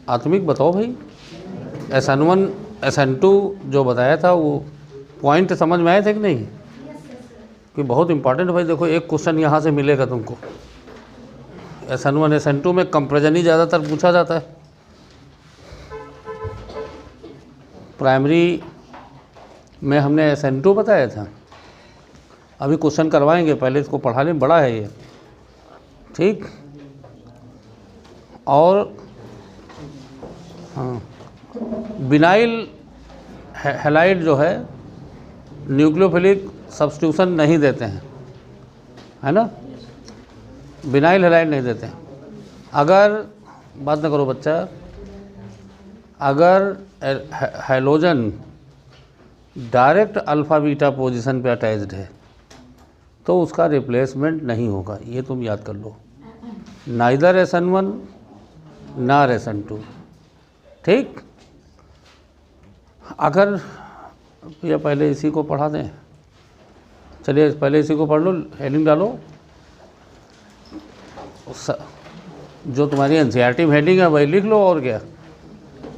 आत्मिक बताओ भाई, SN1 SN2 जो बताया था वो पॉइंट समझ में आए थे कि नहीं? कि बहुत इंपॉर्टेंट भाई। देखो एक क्वेश्चन यहाँ से मिलेगा तुमको। SN1 SN2 में कंपैरिजन ही ज़्यादातर पूछा जाता है। प्राइमरी में हमने SN2 बताया था, अभी क्वेश्चन करवाएंगे, पहले इसको पढ़ा लें, बड़ा है ये, ठीक। और हाँ, बिनाइल हैलाइड जो है न्यूक्लियोफिलिक सब्स्टिट्यूशन नहीं देते हैं, है ना, बिनाइल हैलाइड नहीं देते हैं। अगर बात ना करो बच्चा, अगर halogen direct alpha beta position पे अटैच्ड है तो उसका रिप्लेसमेंट नहीं होगा, ये तुम याद कर लो। नाइदर SN1 नार SN2, ठीक। अगर या पहले इसी को पढ़ा दें, चलिए पहले इसी को पढ़ लो, हेडिंग डालो। जो तुम्हारी NCERT में हेडिंग है वही लिख लो, और क्या।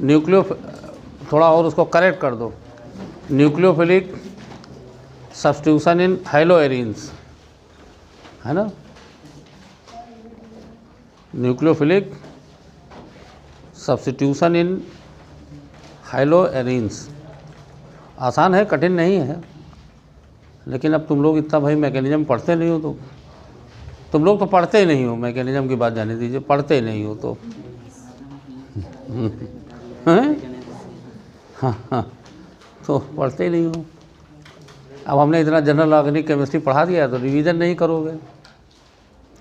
न्यूक्लियो, थोड़ा और उसको करेक्ट कर दो, न्यूक्लियोफिलिक सब्स्टिट्यूशन इन हैलोएरिन्स, है ना, न्यूक्लियोफिलिक सब्स्टिट्यूशन इन हैलोएरिन्स। आसान है, कठिन नहीं है, लेकिन अब तुम लोग इतना भाई मैकेनिज्म पढ़ते नहीं हो, तो तुम लोग तो पढ़ते नहीं हो, मैकेनिज्म की बात जाने दीजिए, पढ़ते नहीं हो तो हाँ हाँ, तो पढ़ते नहीं हो। अब हमने इतना जनरल ऑर्गेनिक केमिस्ट्री पढ़ा दिया तो रिवीजन नहीं करोगे।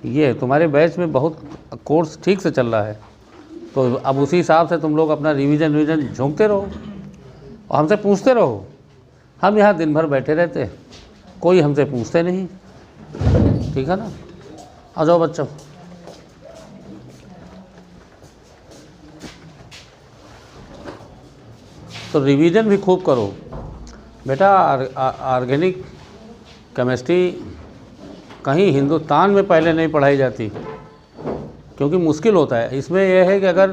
ये तुम्हारे बैच में बहुत कोर्स ठीक से चल रहा है, तो अब उसी हिसाब से तुम लोग अपना रिवीजन झोंकते रहो और हमसे पूछते रहो। हम यहाँ दिन भर बैठे रहते, कोई हमसे पूछते नहीं, ठीक है ना। आ जाओ बच्चों, तो रिवीजन भी खूब करो बेटा। ऑर्गेनिक केमिस्ट्री कहीं हिंदुस्तान में पहले नहीं पढ़ाई जाती, क्योंकि मुश्किल होता है। इसमें यह है कि अगर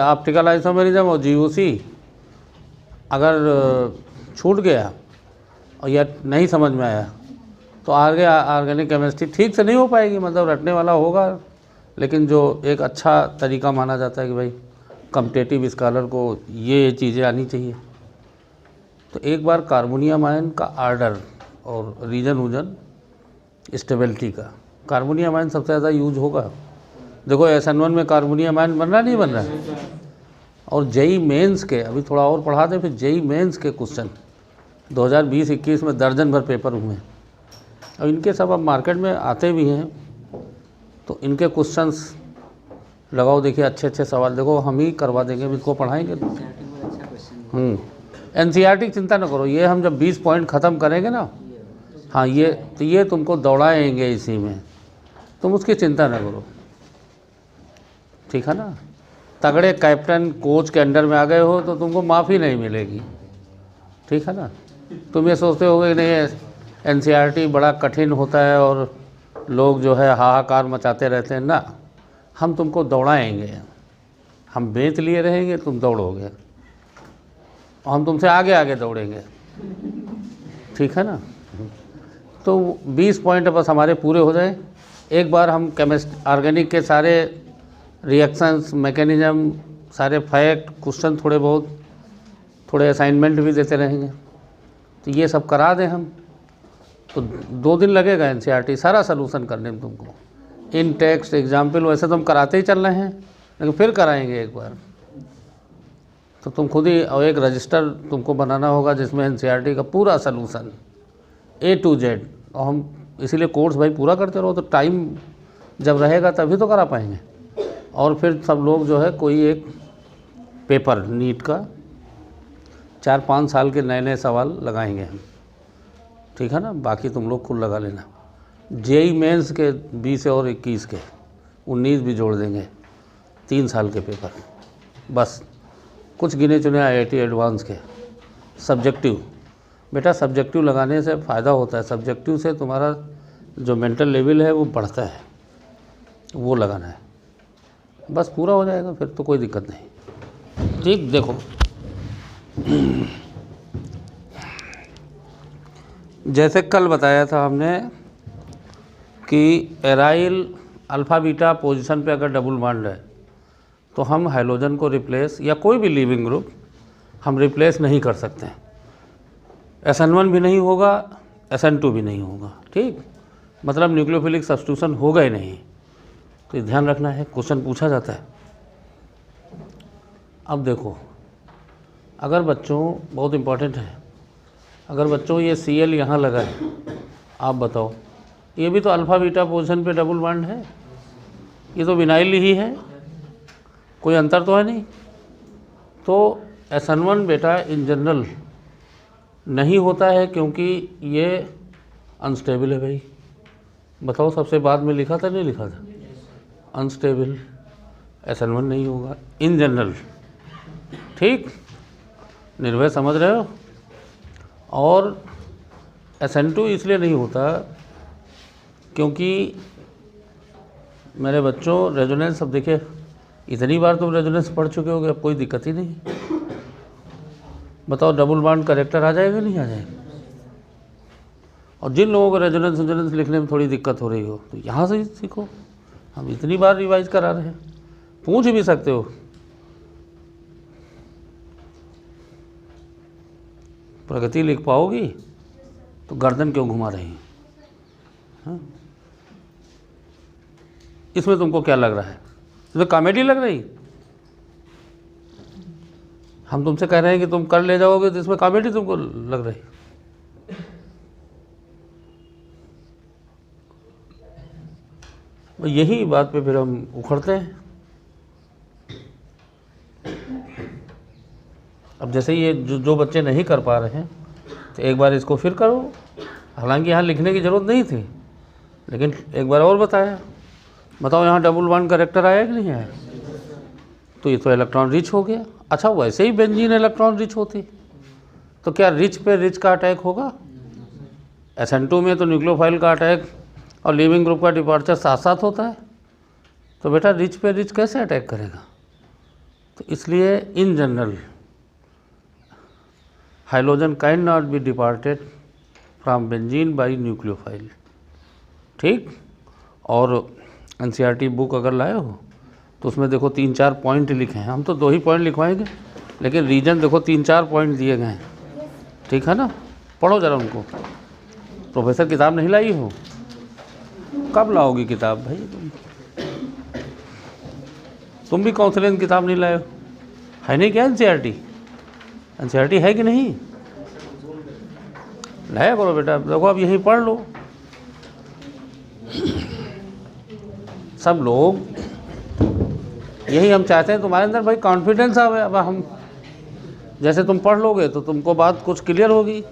ऑप्टिकल आइसोमेरिज्म और GOC अगर छूट गया और या नहीं समझ में आया तो आगे ऑर्गेनिक केमिस्ट्री ठीक से नहीं हो पाएगी। मतलब रटने वाला होगा, लेकिन जो एक अच्छा तरीका माना जाता है कि भाई कॉम्पिटिटिव स्कॉलर को ये चीज़ें आनी चाहिए। तो एक बार कार्बोनियम आयन का आर्डर और रीजन स्टेबिलिटी का, कार्बोनियम आयन सबसे ज़्यादा यूज होगा। देखो SN1 में कार्बोनियम आयन बन रहा नहीं बन रहा है। और JEE मेंस के, अभी थोड़ा और पढ़ा दें, फिर JEE मेंस के क्वेश्चन 2020-21 में दर्जन भर पेपर हुए हैं, और इनके सब अब मार्केट में आते भी हैं। तो इनके क्वेश्चंस लगाओ, देखिए अच्छे सवाल, देखो हम ही करवा देंगे, अब इसको पढ़ाएंगे। NCERT की चिंता न करो, ये हम जब 20 पॉइंट ख़त्म करेंगे ना, हाँ ये तुमको दौड़ाएंगे इसी में, तुम उसकी चिंता न करो, ठीक है ना। तगड़े कैप्टन कोच के अंडर में आ गए हो तो तुमको माफ़ी नहीं मिलेगी, ठीक है ना। तुम ये सोचते होगे कि नहीं NCERT बड़ा कठिन होता है और लोग जो है हाहाकार मचाते रहते हैं ना, हम तुमको दौड़ाएंगे, हम बेंच लिए रहेंगे, तुम दौड़ोगे और हम तुमसे आगे दौड़ेंगे, ठीक है ना। तो 20 पॉइंट बस हमारे पूरे हो जाए। एक बार हम ऑर्गेनिक के सारे रिएक्शंस, मैकेनिज्म, सारे फैक्ट, क्वेश्चन, थोड़े असाइनमेंट भी देते रहेंगे, तो ये सब करा दें हम, तो 2 दिन लगेगा NCERT सारा सलूशन करने में तुमको। इन टेक्स्ट एग्जाम्पल वैसे तो हम कराते ही चल रहे हैं, लेकिन फिर कराएंगे एक बार। तो तुम खुद ही, और एक रजिस्टर तुमको बनाना होगा जिसमें NCERT का पूरा सलूशन A to Z, और हम इसीलिए कोर्स भाई पूरा करते रहो, तो टाइम जब रहेगा तभी तो करा पाएंगे। और फिर सब लोग जो है कोई एक पेपर नीट का 4-5 साल के नए सवाल लगाएंगे हम, ठीक है ना। बाकी तुम लोग खुद लगा लेना। JEE मेंस के 20 और 21 के 19 भी जोड़ देंगे, 3 साल के पेपर। बस कुछ गिने चुने IIT एडवांस के सब्जेक्टिव। बेटा सब्जेक्टिव लगाने से फ़ायदा होता है, सब्जेक्टिव से तुम्हारा जो मेंटल लेवल है वो बढ़ता है, वो लगाना है। बस पूरा हो जाएगा, फिर तो कोई दिक्कत नहीं। ठीक, देखो जैसे कल बताया था हमने कि एराइल अल्फ़ा बीटा पोजीशन पे अगर डबल बॉन्ड है तो हम हाइड्रोजन को रिप्लेस या कोई भी लिविंग ग्रुप हम रिप्लेस नहीं कर सकते। SN1 भी नहीं होगा, SN2 भी नहीं होगा। ठीक, मतलब न्यूक्लियोफिलिक सब्स्टिट्यूशन होगा ही नहीं। तो ये ध्यान रखना है, क्वेश्चन पूछा जाता है। अब देखो, अगर बच्चों, बहुत इम्पोर्टेंट है, अगर बच्चों ये Cl यहाँ लगा है, आप बताओ, ये भी तो अल्फ़ा बीटा पोजीशन पे डबल बॉन्ड है, ये तो विनाइल ही है, कोई अंतर तो है नहीं। तो SN1 बेटा इन जनरल नहीं होता है क्योंकि ये अनस्टेबल है भाई। बताओ, सबसे बाद में लिखा था नहीं लिखा था, अनस्टेबल, SN1 नहीं होगा इन जनरल। ठीक, निर्भय समझ रहे हो। और SN2 इसलिए नहीं होता क्योंकि मेरे बच्चों रेजोनेंस, अब देखिए इतनी बार तुम रेजोनेंस पढ़ चुके होगे, अब कोई दिक्कत ही नहीं। बताओ, डबल बॉन्ड करेक्टर आ जाएगा नहीं आ जाएगा? और जिन लोगों को रेजोनेंस लिखने में थोड़ी दिक्कत हो रही हो तो यहाँ से सीखो, हम इतनी बार रिवाइज करा रहे हैं, पूछ भी सकते हो। प्रगति लिख पाओगी तो गर्दन क्यों घुमा रही है? हाँ? इसमें तुमको क्या लग रहा है? इसमें कॉमेडी लग रही? हम तुमसे कह रहे हैं कि तुम कर ले जाओगे तो इसमें कॉमेडी तुमको लग रही? यही बात पे फिर हम उखड़ते हैं। अब जैसे ये जो बच्चे नहीं कर पा रहे हैं तो एक बार इसको फिर करो। हालांकि यहाँ लिखने की ज़रूरत नहीं थी, लेकिन एक बार और बताया। बताओ, यहाँ डबल बॉन्ड करेक्टर आया कि नहीं आया? तो ये तो इलेक्ट्रॉन रिच हो गया। अच्छा, वैसे ही बेंजीन इलेक्ट्रॉन रिच होती तो क्या रिच पे रिच का अटैक होगा? SN2 में तो न्यूक्लियोफाइल का अटैक और लिविंग ग्रुप का डिपार्चर साथ साथ होता है, तो बेटा रिच पे रिच कैसे अटैक करेगा? तो इसलिए in general hydrogen can not be departed from benzene by nucleophile. ठीक, और NCERT बुक अगर लाए हो तो उसमें देखो 3-4 पॉइंट लिखे हैं। हम तो 2 ही पॉइंट लिखवाएंगे, लेकिन रीजन देखो 3-4 पॉइंट दिए गए हैं। ठीक है ना, पढ़ो ज़रा उनको। प्रोफेसर किताब नहीं लाई हो? कब लाओगी किताब भाई? तुम भी काउंसलिंग किताब नहीं लाए हो? है नहीं क्या NCERT है कि नहीं? लाया करो बेटा। देखो, अब यही पढ़ लो। सब लोग यही हम चाहते हैं, तुम्हारे अंदर भाई कॉन्फिडेंस आवे। अब हम जैसे तुम पढ़ लोगे तो तुमको बात कुछ क्लियर होगी।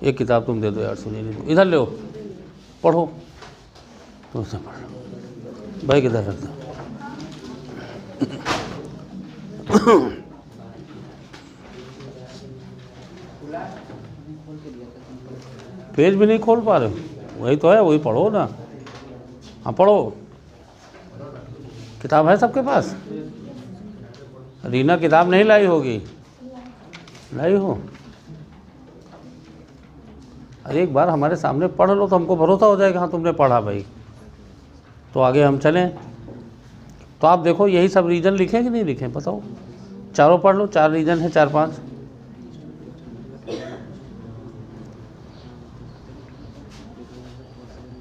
एक किताब तुम दे दो यार, सुनिए नहीं, इधर ले, पढ़ो, तुमसे पढ़ लो भाई, किधर रख दो। पेज भी नहीं खोल पा रहे हो? वही तो है, वही पढ़ो ना। हाँ पढ़ो, किताब है सबके पास? रीना किताब नहीं लाई होगी, लाई हो? अरे एक बार हमारे सामने पढ़ लो तो हमको भरोसा हो जाएगा, हाँ तुमने पढ़ा भाई, तो आगे हम चलें। तो आप देखो, यही सब रीजन लिखे कि नहीं लिखे, बताओ। चारों पढ़ लो, 4 रीजन है, 4-5।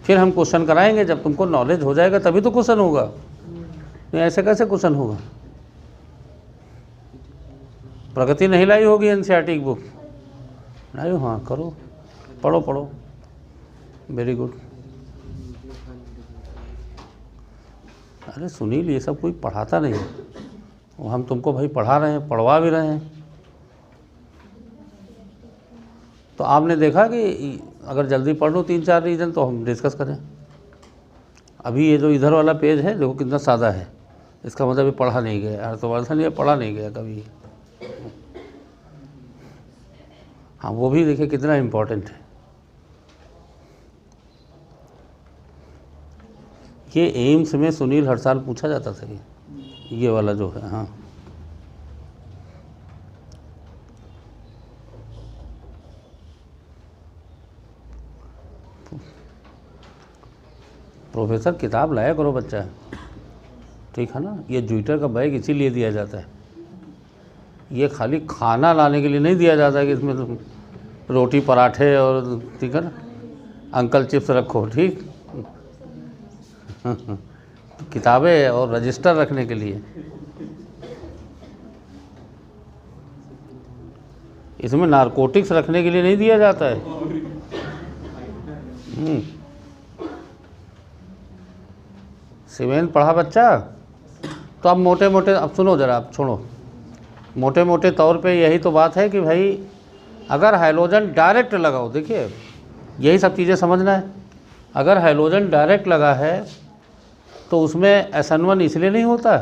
फिर हम क्वेश्चन कराएंगे, जब तुमको नॉलेज हो जाएगा तभी तो क्वेश्चन होगा, नहीं ऐसे कैसे क्वेश्चन होगा? प्रगति नहीं लाई होगी NCERT की बुक? लाई हो? हाँ करो, पढ़ो पढ़ो, वेरी गुड। अरे सुनील, ये सब कोई पढ़ाता नहीं है, वो हम तुमको भाई पढ़ा रहे हैं, पढ़वा भी रहे हैं। तो आपने देखा कि अगर जल्दी पढ़ लो 3-4 रीजन तो हम डिस्कस करें। अभी ये जो इधर वाला पेज है देखो कितना सादा है, इसका मतलब ये पढ़ा नहीं गया यार, तो वर्षन ये पढ़ा नहीं गया कभी। हाँ वो भी देखिए कितना इम्पोर्टेंट है। ये एम्स में सुनील हर साल पूछा जाता था ये वाला जो है। हाँ, प्रोफेसर किताब लाया करो बच्चा, ठीक है ना। ये ज्यूटर का बैग इसीलिए दिया जाता है, ये खाली खाना लाने के लिए नहीं दिया जाता कि इसमें तुम रोटी पराठे और, ठीक है ना, अंकल चिप्स रखो, ठीक। किताबें और रजिस्टर रखने के लिए। इसमें नारकोटिक्स रखने के लिए नहीं दिया जाता है। सेवेंथ पढ़ा बच्चा, तो अब मोटे मोटे, अब सुनो ज़रा, अब छोड़ो, मोटे मोटे तौर पे यही तो बात है कि भाई अगर हाइड्रोजन डायरेक्ट लगाओ, देखिए यही सब चीज़ें समझना है। अगर हाइड्रोजन डायरेक्ट लगा है तो उसमें SN1 इसलिए नहीं होता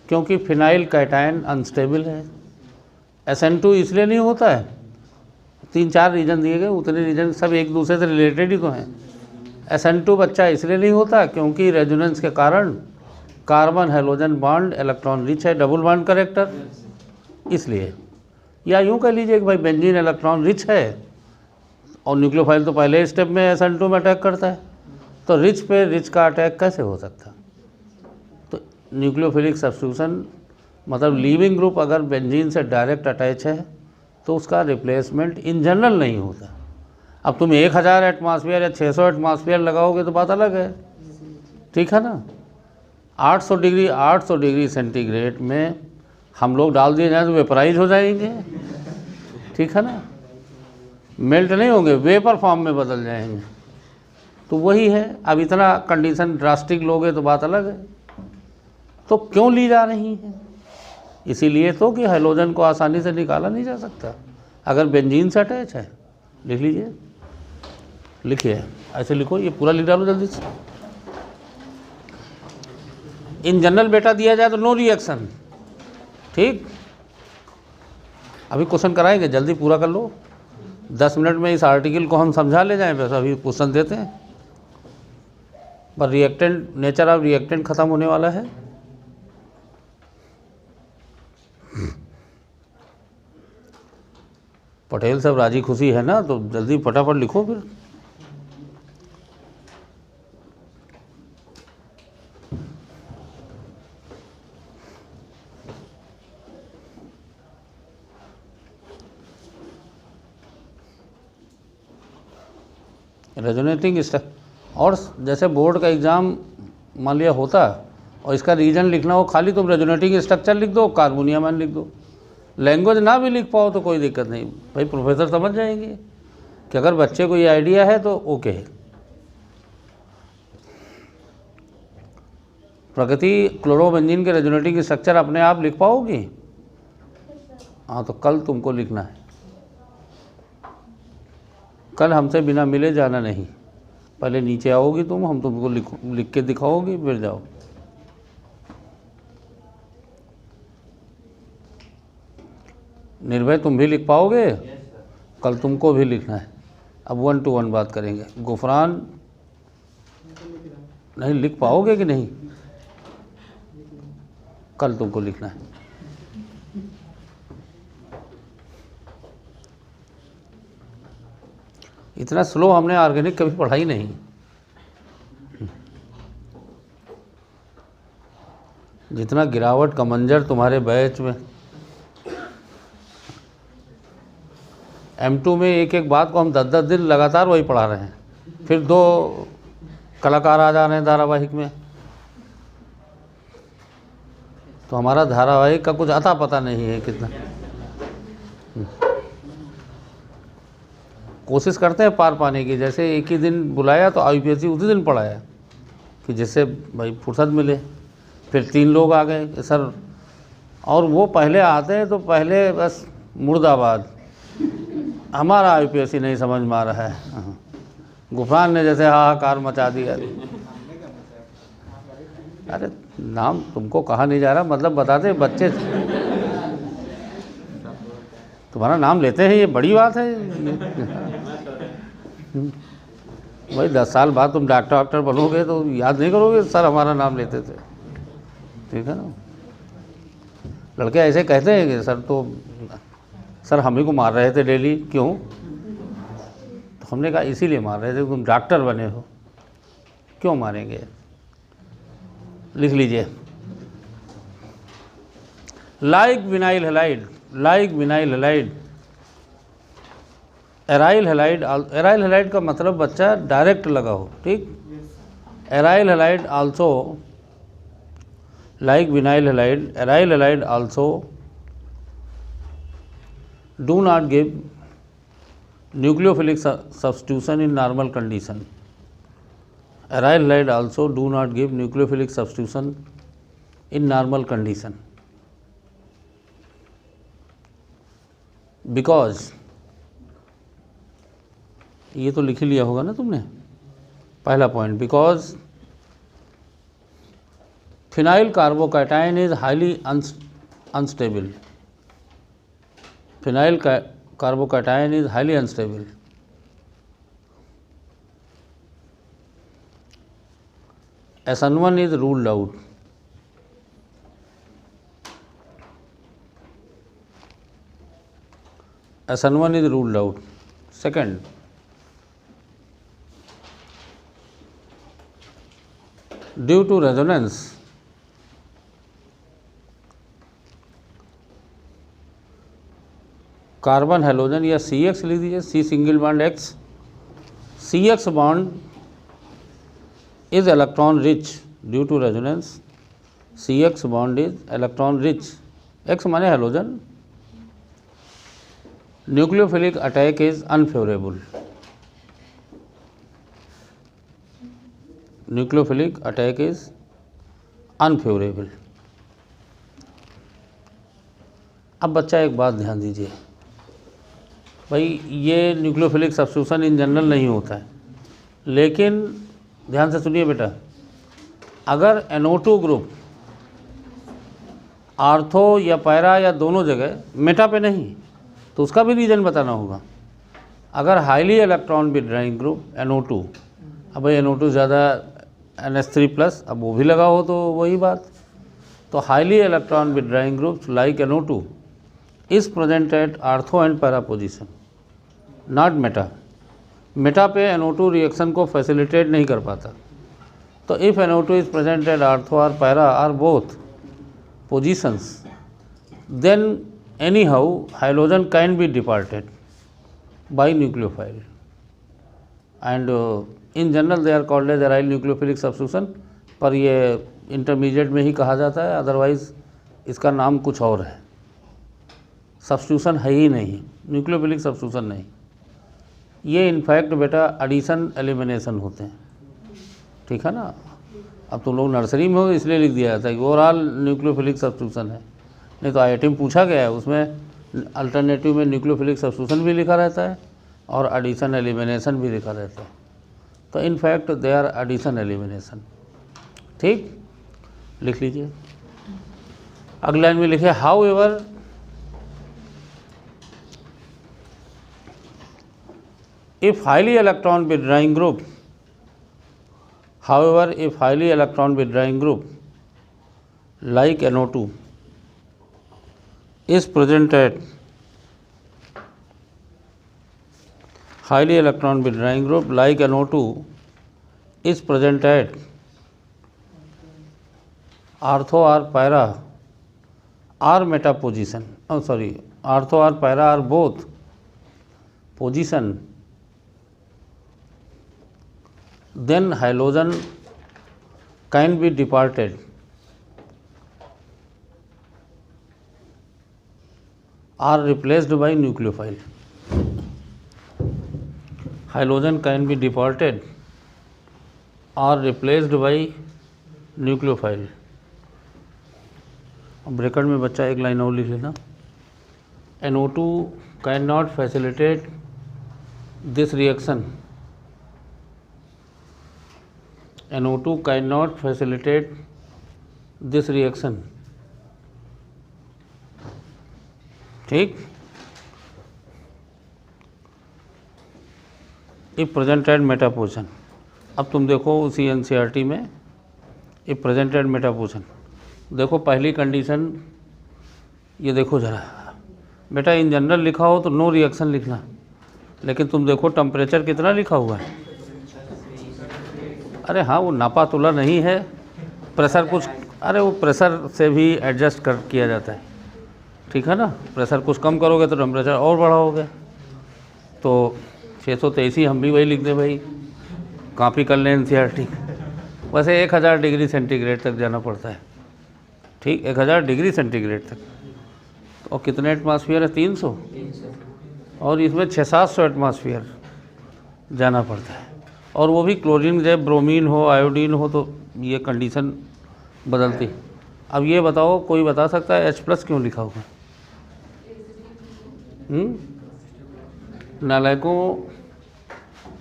क्योंकि फिनाइल कैटायन अनस्टेबल है। SN2 इसलिए नहीं होता है, 3-4 रीजन दिए गए, उतने रीजन सब एक दूसरे से रिलेटेड ही तो हैं। SN2 बच्चा इसलिए नहीं होता क्योंकि रेजोनेंस के कारण carbon hydrogen bond electron rich है, डबल बॉन्ड करेक्टर, इसलिए। या यूँ कह लीजिए कि भाई बेंजीन इलेक्ट्रॉन रिच है और न्यूक्लियोफाइल तो पहले स्टेप में SN2 में अटैक करता है, तो रिच पे रिच का अटैक कैसे हो सकता। तो न्यूक्लियोफिलिक सब्स्टिट्यूशन मतलब लीविंग ग्रुप अगर बेंजीन से डायरेक्ट अटैच है तो उसका रिप्लेसमेंट इन जनरल नहीं होता। अब तुम 1000 एटमॉस्फेयर या 600 एटमॉस्फेयर लगाओगे तो बात अलग है, ठीक है ना। 800 डिग्री सेंटीग्रेड में हम लोग डाल दिए जाए तो वेपराइज हो जाएंगे, ठीक है ना, मेल्ट नहीं होंगे, वेपर फॉर्म में बदल जाएंगे। तो वही है, अब इतना कंडीशन ड्रास्टिक लोगे तो बात अलग है। तो क्यों ली जा रही है, इसीलिए तो कि हाइड्रोजन को आसानी से निकाला नहीं जा सकता अगर बेंजीन से अटैच है। लिख लीजिए, लिखिए, ऐसे लिखो, ये पूरा लिख डालो जल्दी से। इन जनरल बेटा दिया जाए तो नो रिएक्शन, ठीक। अभी क्वेश्चन कराएंगे, जल्दी पूरा कर लो, 10 मिनट में इस आर्टिकल को हम समझा ले जाएं, बस अभी क्वेश्चन देते हैं। पर रिएक्टेंट, नेचर ऑफ रिएक्टेंट ख़त्म होने वाला है। पटेल साहब राजी खुशी है ना, तो जल्दी फटाफट लिखो फिर। रेजोनेटिंग और जैसे बोर्ड का एग्ज़ाम मान लिया होता और इसका रीजन लिखना हो, खाली तुम रेजोनेटिंग स्ट्रक्चर लिख दो, कार्बोनियम आयन लिख दो, लैंग्वेज ना भी लिख पाओ तो कोई दिक्कत नहीं भाई, प्रोफेसर समझ जाएंगे कि अगर बच्चे को ये आइडिया है तो ओके है। प्रगति क्लोरोबेंजीन के रेजोनेटिंग स्ट्रक्चर अपने आप लिख पाओगी? हाँ, तो कल तुमको लिखना है, कल हमसे बिना मिले जाना नहीं, पहले नीचे आओगी तुम, हम तुमको लिख के दिखाओगे, फिर जाओ। निर्भय तुम भी लिख पाओगे? कल तुमको भी लिखना है। अब 1 to 1 बात करेंगे। गुफरान नहीं लिख पाओगे कि नहीं? कल तुमको लिखना है। इतना स्लो हमने ऑर्गेनिक कभी पढ़ा ही नहीं। जितना गिरावट का मंजर तुम्हारे बैच में, M2 में एक एक बात को हम 10-10 दिन लगातार वही पढ़ा रहे हैं, फिर 2 कलाकार आ जा रहे हैं धारावाहिक में, तो हमारा धारावाहिक का कुछ अता पता नहीं है कितना। कोशिश करते हैं पार पाने की, जैसे एक ही दिन बुलाया तो IUPAC उसी दिन पढ़ाया कि जिससे भाई फुर्सत मिले। फिर 3 लोग आ गए सर, और वो पहले आते हैं तो पहले बस मुर्दाबाद, हमारा IUPAC नहीं समझ में आ रहा है। गुफरान ने जैसे हाहाकार मचा दिया। अरे नाम तुमको कहा नहीं जा रहा, मतलब बताते बच्चे तुम्हारा नाम लेते हैं, ये बड़ी बात है। भाई 10 साल बाद तुम डॉक्टर वॉक्टर बनोगे तो याद नहीं करोगे सर हमारा नाम लेते थे, ठीक है ना। लड़के ऐसे कहते हैं कि सर हम ही को मार रहे थे डेली, क्यों? तो हमने कहा इसीलिए मार रहे थे, तुम डॉक्टर बने हो, क्यों मारेंगे। लिख लीजिए, like vinyl halide, like vinyl halide, aryl halide. Aryl halide का मतलब बच्चा डायरेक्ट लगा हो, ठीक। Aryl halide also, like vinyl halide, aryl halide also do not give nucleophilic substitution in normal condition. Aryl halide also do not give nucleophilic substitution in normal condition because, ये तो लिख लिया होगा ना तुमने पहला point, because phenyl carbocation is highly unstable, phenyl carbocation is highly unstable. SN1 is ruled out, SN1 is ruled out. Second, due to resonance, carbon halogen या CX लिख दीजिए, C single bond X, CX bond is electron rich due to resonance, CX bond is electron rich, X माने halogen, nucleophilic attack is unfavourable, nucleophilic attack is unfavourable. अब बच्चा एक बात ध्यान दीजिए, भाई ये न्यूक्लियोफिलिक सब्स्टिट्यूशन इन जनरल नहीं होता है, लेकिन ध्यान से सुनिए बेटा, अगर NO2 ग्रुप आर्थो या पैरा या दोनों जगह मेटा पे नहीं तो उसका भी रीज़न बताना होगा। अगर highly electron withdrawing group NO2, अब भाई NO2 ज़्यादा NH3+, अब वो भी लगा हो तो वही बात, तो highly electron withdrawing groups like NO2 is present at ortho and para position, not meta. Meta पे NO2 रिएक्शन को फैसिलिटेट नहीं कर पाता, तो if NO2 is present at ortho और para are both positions, then anyhow halogen can be departed by nucleophile and in general they are called as aryl nucleophilic substitution, पर ये intermediate में ही कहा जाता है, अदरवाइज इसका नाम कुछ और है, सब्स्टिट्यूशन है ही नहीं, न्यूक्लियोफिलिक सब्स्टिट्यूशन नहीं। ये इनफैक्ट बेटा एडिशन एलिमिनेशन होते हैं, ठीक है ना। अब तुम लोग नर्सरी में हो इसलिए लिख दिया जाता है कि ओवरऑल न्यूक्लियोफिलिक सब्स्टिट्यूशन है, नहीं तो IIT में पूछा गया है, उसमें अल्टरनेटिव में न्यूक्लियोफिलिक सब्स्टिट्यूशन भी लिखा रहता है और एडिशन एलिमिनेशन भी लिखा रहता है, तो in fact they are addition elimination, ठीक। लिख लीजिए, अगली लाइन में लिखे however if highly electron withdrawing group, however if highly electron withdrawing group like NO2 is present at highly electron withdrawing group like NO2 is present at ortho or para or meta position, ortho or para or both position, then halogen can be departed or replaced by nucleophile, halogen can be departed or replaced by nucleophile। Bracket में बच्चा एक line और लिख लेना, NO2 can not facilitate this reaction, NO2 cannot facilitate this reaction, ठीक। if present at meta position, अब तुम देखो उसी एनसीईआरटी में ये प्रेजेंटेड मेटापोशन, देखो पहली कंडीशन ये देखो ज़रा बेटा, इन जनरल लिखा हो तो नो रिएक्शन लिखना, लेकिन तुम देखो टेम्परेचर कितना लिखा हुआ है। अरे हाँ, वो नापा तुला नहीं है, प्रेशर कुछ, अरे वो प्रेशर से भी एडजस्ट कर किया जाता है, ठीक है ना। प्रेशर कुछ कम करोगे तो टेम्परेचर और बढ़ाओगे। तो 623 हम भी वही लिख दें भाई, कॉपी कर लें एनसीईआरटी। वैसे 1000 डिग्री सेंटीग्रेड तक जाना पड़ता है, ठीक, 1000 डिग्री सेंटीग्रेड तक। और कितने एटमॉस्फेयर है? 300, और इसमें 600-700 एटमॉस्फेयर जाना पड़ता है, और वो भी क्लोरीन जब ब्रोमीन हो, आयोडीन हो, तो ये कंडीशन बदलती। अब ये बताओ, कोई बता सकता है H+ क्यों लिखा हुआ है? नालायकों,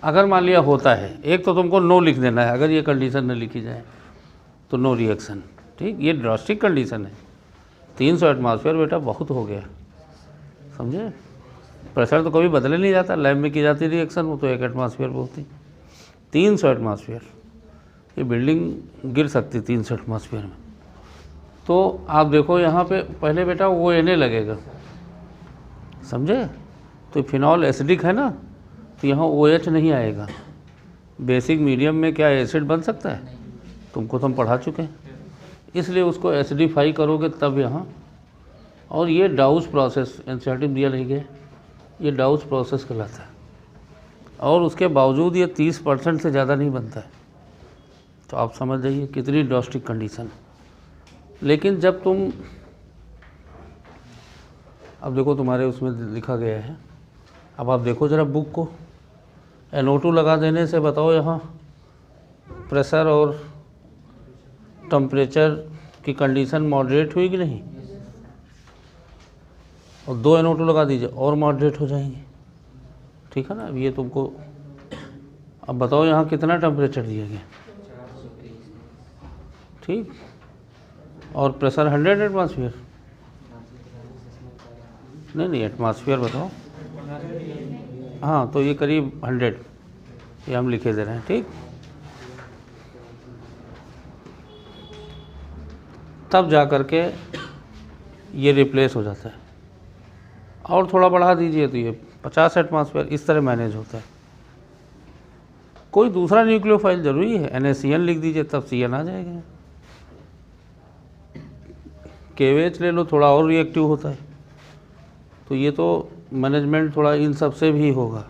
अगर मान लिया होता है, एक तो तुमको नो लिख देना है, अगर ये कंडीशन न लिखी जाए तो नो रिएक्शन, ठीक। ये ड्रास्टिक कंडीशन है, 300 एटमॉस्फेयर बेटा बहुत हो गया, समझे। प्रेशर तो कभी बदले नहीं जाता, लैब में की जाती रिएक्शन, वो तो 1 एटमॉस्फेयर पे होती। 300 एटमॉस्फेयर, ये बिल्डिंग गिर सकती 300 एटमॉस्फेयर में। तो आप देखो यहाँ पे पहले बेटा वो Na लगेगा, समझे। तो फिनॉल एसिडिक है ना, तो यहाँ OH नहीं आएगा। बेसिक मीडियम में क्या एसिड बन सकता है? तुमको तो हम पढ़ा चुके हैं, इसलिए उसको एसिडिफाई करोगे तब यहाँ। और ये डाउस प्रोसेस एनसीईआरटी में दिया नहीं गया, ये डाउस प्रोसेस कहलाता है, और उसके बावजूद ये 30% से ज़्यादा नहीं बनता है। तो आप समझ जाइए कितनी ड्रास्टिक कंडीशन। लेकिन जब तुम, अब देखो तुम्हारे उसमें लिखा गया है, अब आप देखो ज़रा बुक को, NO2 लगा देने से बताओ यहाँ प्रेशर और टेम्परेचर की कंडीशन मॉडरेट हुई कि नहीं? और 2 NO2 लगा दीजिए और मॉडरेट हो जाएंगे, ठीक है ना। अब ये तुमको, अब बताओ यहाँ कितना टेम्परेचर दिया गया, ठीक, और प्रेशर 100 एटमॉस्फेयर, नहीं एटमॉस्फेयर बताओ, हाँ, तो ये करीब 100 ये हम लिखे दे रहे हैं, ठीक। तब जा कर के ये रिप्लेस हो जाता है, और थोड़ा बढ़ा दीजिए तो ये 50 एटमॉस्फेयर, इस तरह मैनेज होता है। कोई दूसरा न्यूक्लियोफाइल जरूरी है, NaCN लिख दीजिए तब CN आ जाएगा। KOH ले लो, थोड़ा और रिएक्टिव होता है। तो ये तो मैनेजमेंट थोड़ा इन सब से भी होगा,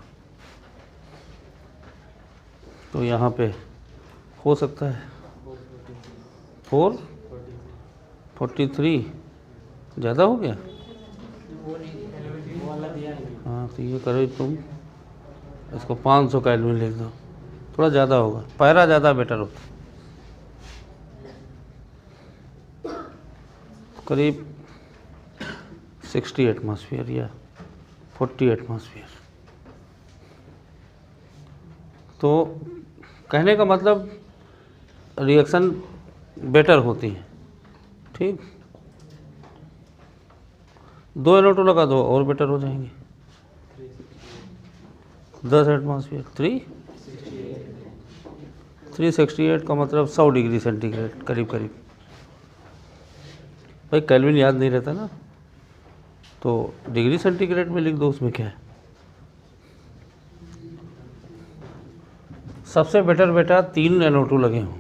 तो यहाँ पे हो सकता है 443 ज़्यादा हो गया। हाँ, तो ये करो तुम, इसको 500 केल्विन लिख दो, थोड़ा ज़्यादा होगा, पैरा ज़्यादा बेटर होता, करीब 60 एटमॉस्फेयर या 40 एटमॉस्फेयर। तो कहने का मतलब रिएक्शन बेटर होती है, ठीक। 2 NO2 लगा दो और बेटर हो जाएंगे। 10 एटमॉस्फेयर 368 का मतलब 100 डिग्री सेंटीग्रेड करीब करीब। भाई केल्विन याद नहीं रहता ना, तो डिग्री सेंटीग्रेड में लिख दो, उसमें क्या है। सबसे बेटर बेटा 3 NO2 लगे हों,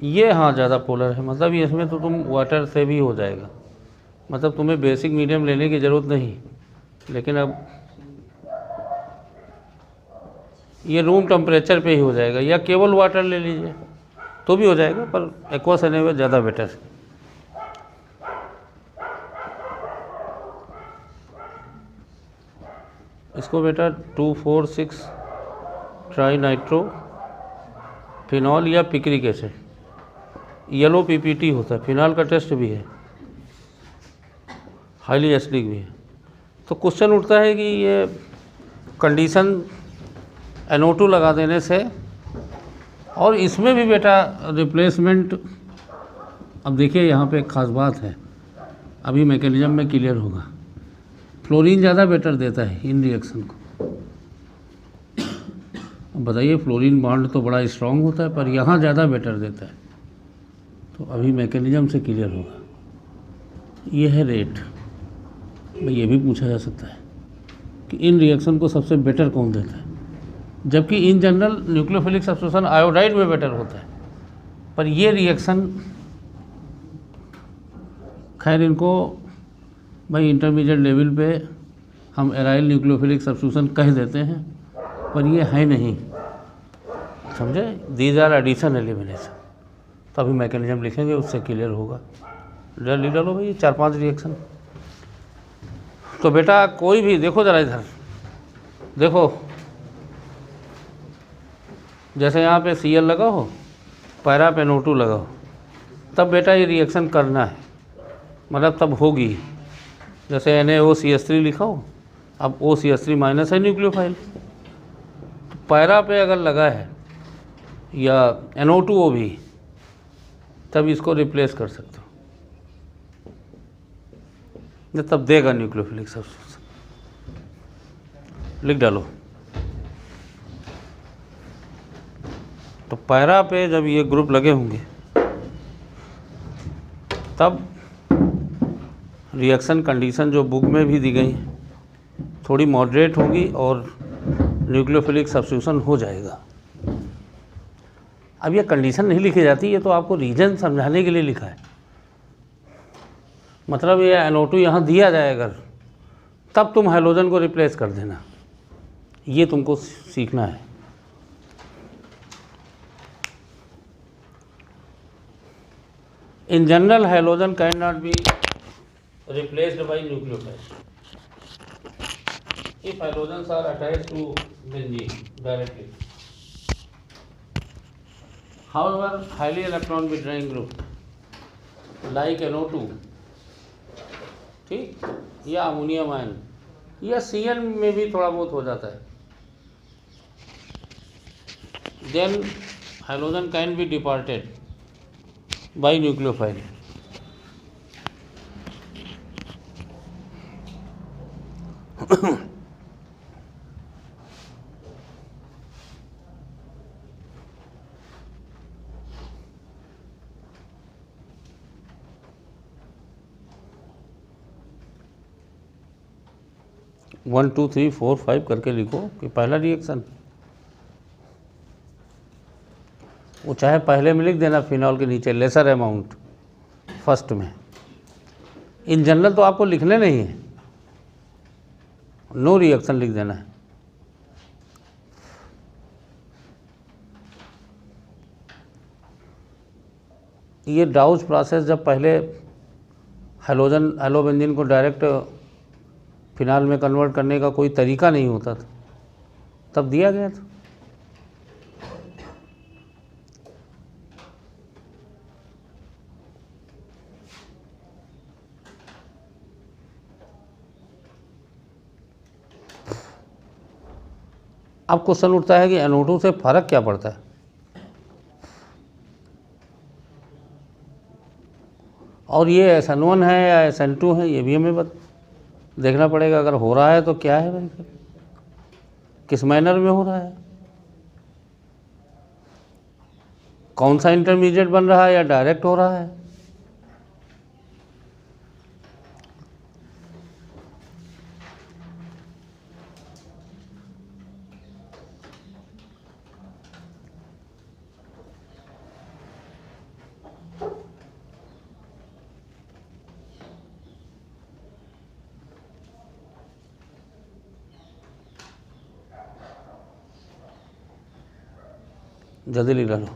ये हाँ ज़्यादा पोलर है, मतलब ये इसमें तो तुम वाटर से भी हो जाएगा, मतलब तुम्हें बेसिक मीडियम लेने की ज़रूरत नहीं। लेकिन अब ये रूम टेम्परेचर पे ही हो जाएगा, या केवल वाटर ले लीजिए तो भी हो जाएगा, पर एक्वस एनएवे ज़्यादा बेटर है। इसको बेटा 2,4,6 ट्राई नाइट्रो फिनॉल या पिक्रिक एसिड, येलो PPT होता है, फिनॉल का टेस्ट भी है, हाईली एसिडिक भी है। तो क्वेश्चन उठता है कि ये कंडीशन NO2 लगा देने से, और इसमें भी बेटा रिप्लेसमेंट। अब देखिए यहाँ पे एक ख़ास बात है, अभी मैकेनिज्म में क्लियर होगा। फ्लोरीन ज़्यादा बेटर देता है इन रिएक्शन को। अब बताइए, फ्लोरीन बॉन्ड तो बड़ा स्ट्रांग होता है पर यहाँ ज़्यादा बेटर देता है, तो अभी मैकेनिज्म से क्लियर होगा। ये है रेट। भाई ये भी पूछा जा सकता है कि इन रिएक्शन को सबसे बेटर कौन देता है, जबकि in general nucleophilic substitution iodide में बेटर होता है, पर ये रिएक्शन खैर इनको भाई इंटरमीडिएट लेवल पे हम एराइल न्यूक्लियोफिलिक सब्स्टिट्यूशन कह देते हैं, पर ये है नहीं, समझे। These are addition elimination. तो अभी मैकेनिज्म लिखेंगे, उससे क्लियर होगा। लिख डालो भाई 4-5 रिएक्शन। तो बेटा कोई भी देखो ज़रा इधर देखो, जैसे यहाँ पे Cl लगा हो, पैरा पे NO2 लगा हो, तब बेटा ये रिएक्शन करना है, मतलब तब होगी। जैसे NaOCH3 लिखा हो, अब OCH3 माइनस है न्यूक्लियोफाइल, तो पैरा पे अगर लगा है या NO2O भी, तब इसको रिप्लेस कर सकते हो, तब देगा न्यूक्लियोफिलिक सब्स्टिट्यूशन। लिख डालो। तो पैरा पे जब ये ग्रुप लगे होंगे तब रिएक्शन कंडीशन जो बुक में भी दी गई है थोड़ी मॉडरेट होगी और न्यूक्लियोफिलिक सब्स्टिट्यूशन हो जाएगा। अब ये कंडीशन नहीं लिखी जाती, ये तो आपको रीजन समझाने के लिए लिखा है। मतलब ये NO2 यहाँ दिया जाए अगर, तब तुम हाइड्रोजन को रिप्लेस कर देना, ये तुमको सीखना है। In general hydrogen can not be replaced by nucleophile if hydrogens are attached to benzene directly. However, highly electron withdrawing group like NO2, ठीक, या अमोनियम आयन या Cl में भी थोड़ा बहुत हो जाता है, then hydrogen can be departed by nucleophile. One 2 3 4 5 करके लिखो कि पहला रिएक्शन, वो चाहे पहले में लिख देना फिनॉल के नीचे लेसर अमाउंट फर्स्ट में। इन जनरल तो आपको लिखने नहीं है, नो रिएक्शन लिख देना है। ये डाउज प्रोसेस जब पहले हाइड्रोजन एलोबेंजीन को डायरेक्ट फिनाल में कन्वर्ट करने का कोई तरीका नहीं होता था, तब दिया गया था। अब क्वेश्चन उठता है कि NO2 से फर्क क्या पड़ता है, और ये SN1 है या SN2 है, ये भी हमें देखना पड़ेगा। अगर हो रहा है तो क्या है भाई, किस मैनर में हो रहा है, कौन सा इंटरमीडिएट बन रहा है या डायरेक्ट हो रहा है। जल्दी लिख लो।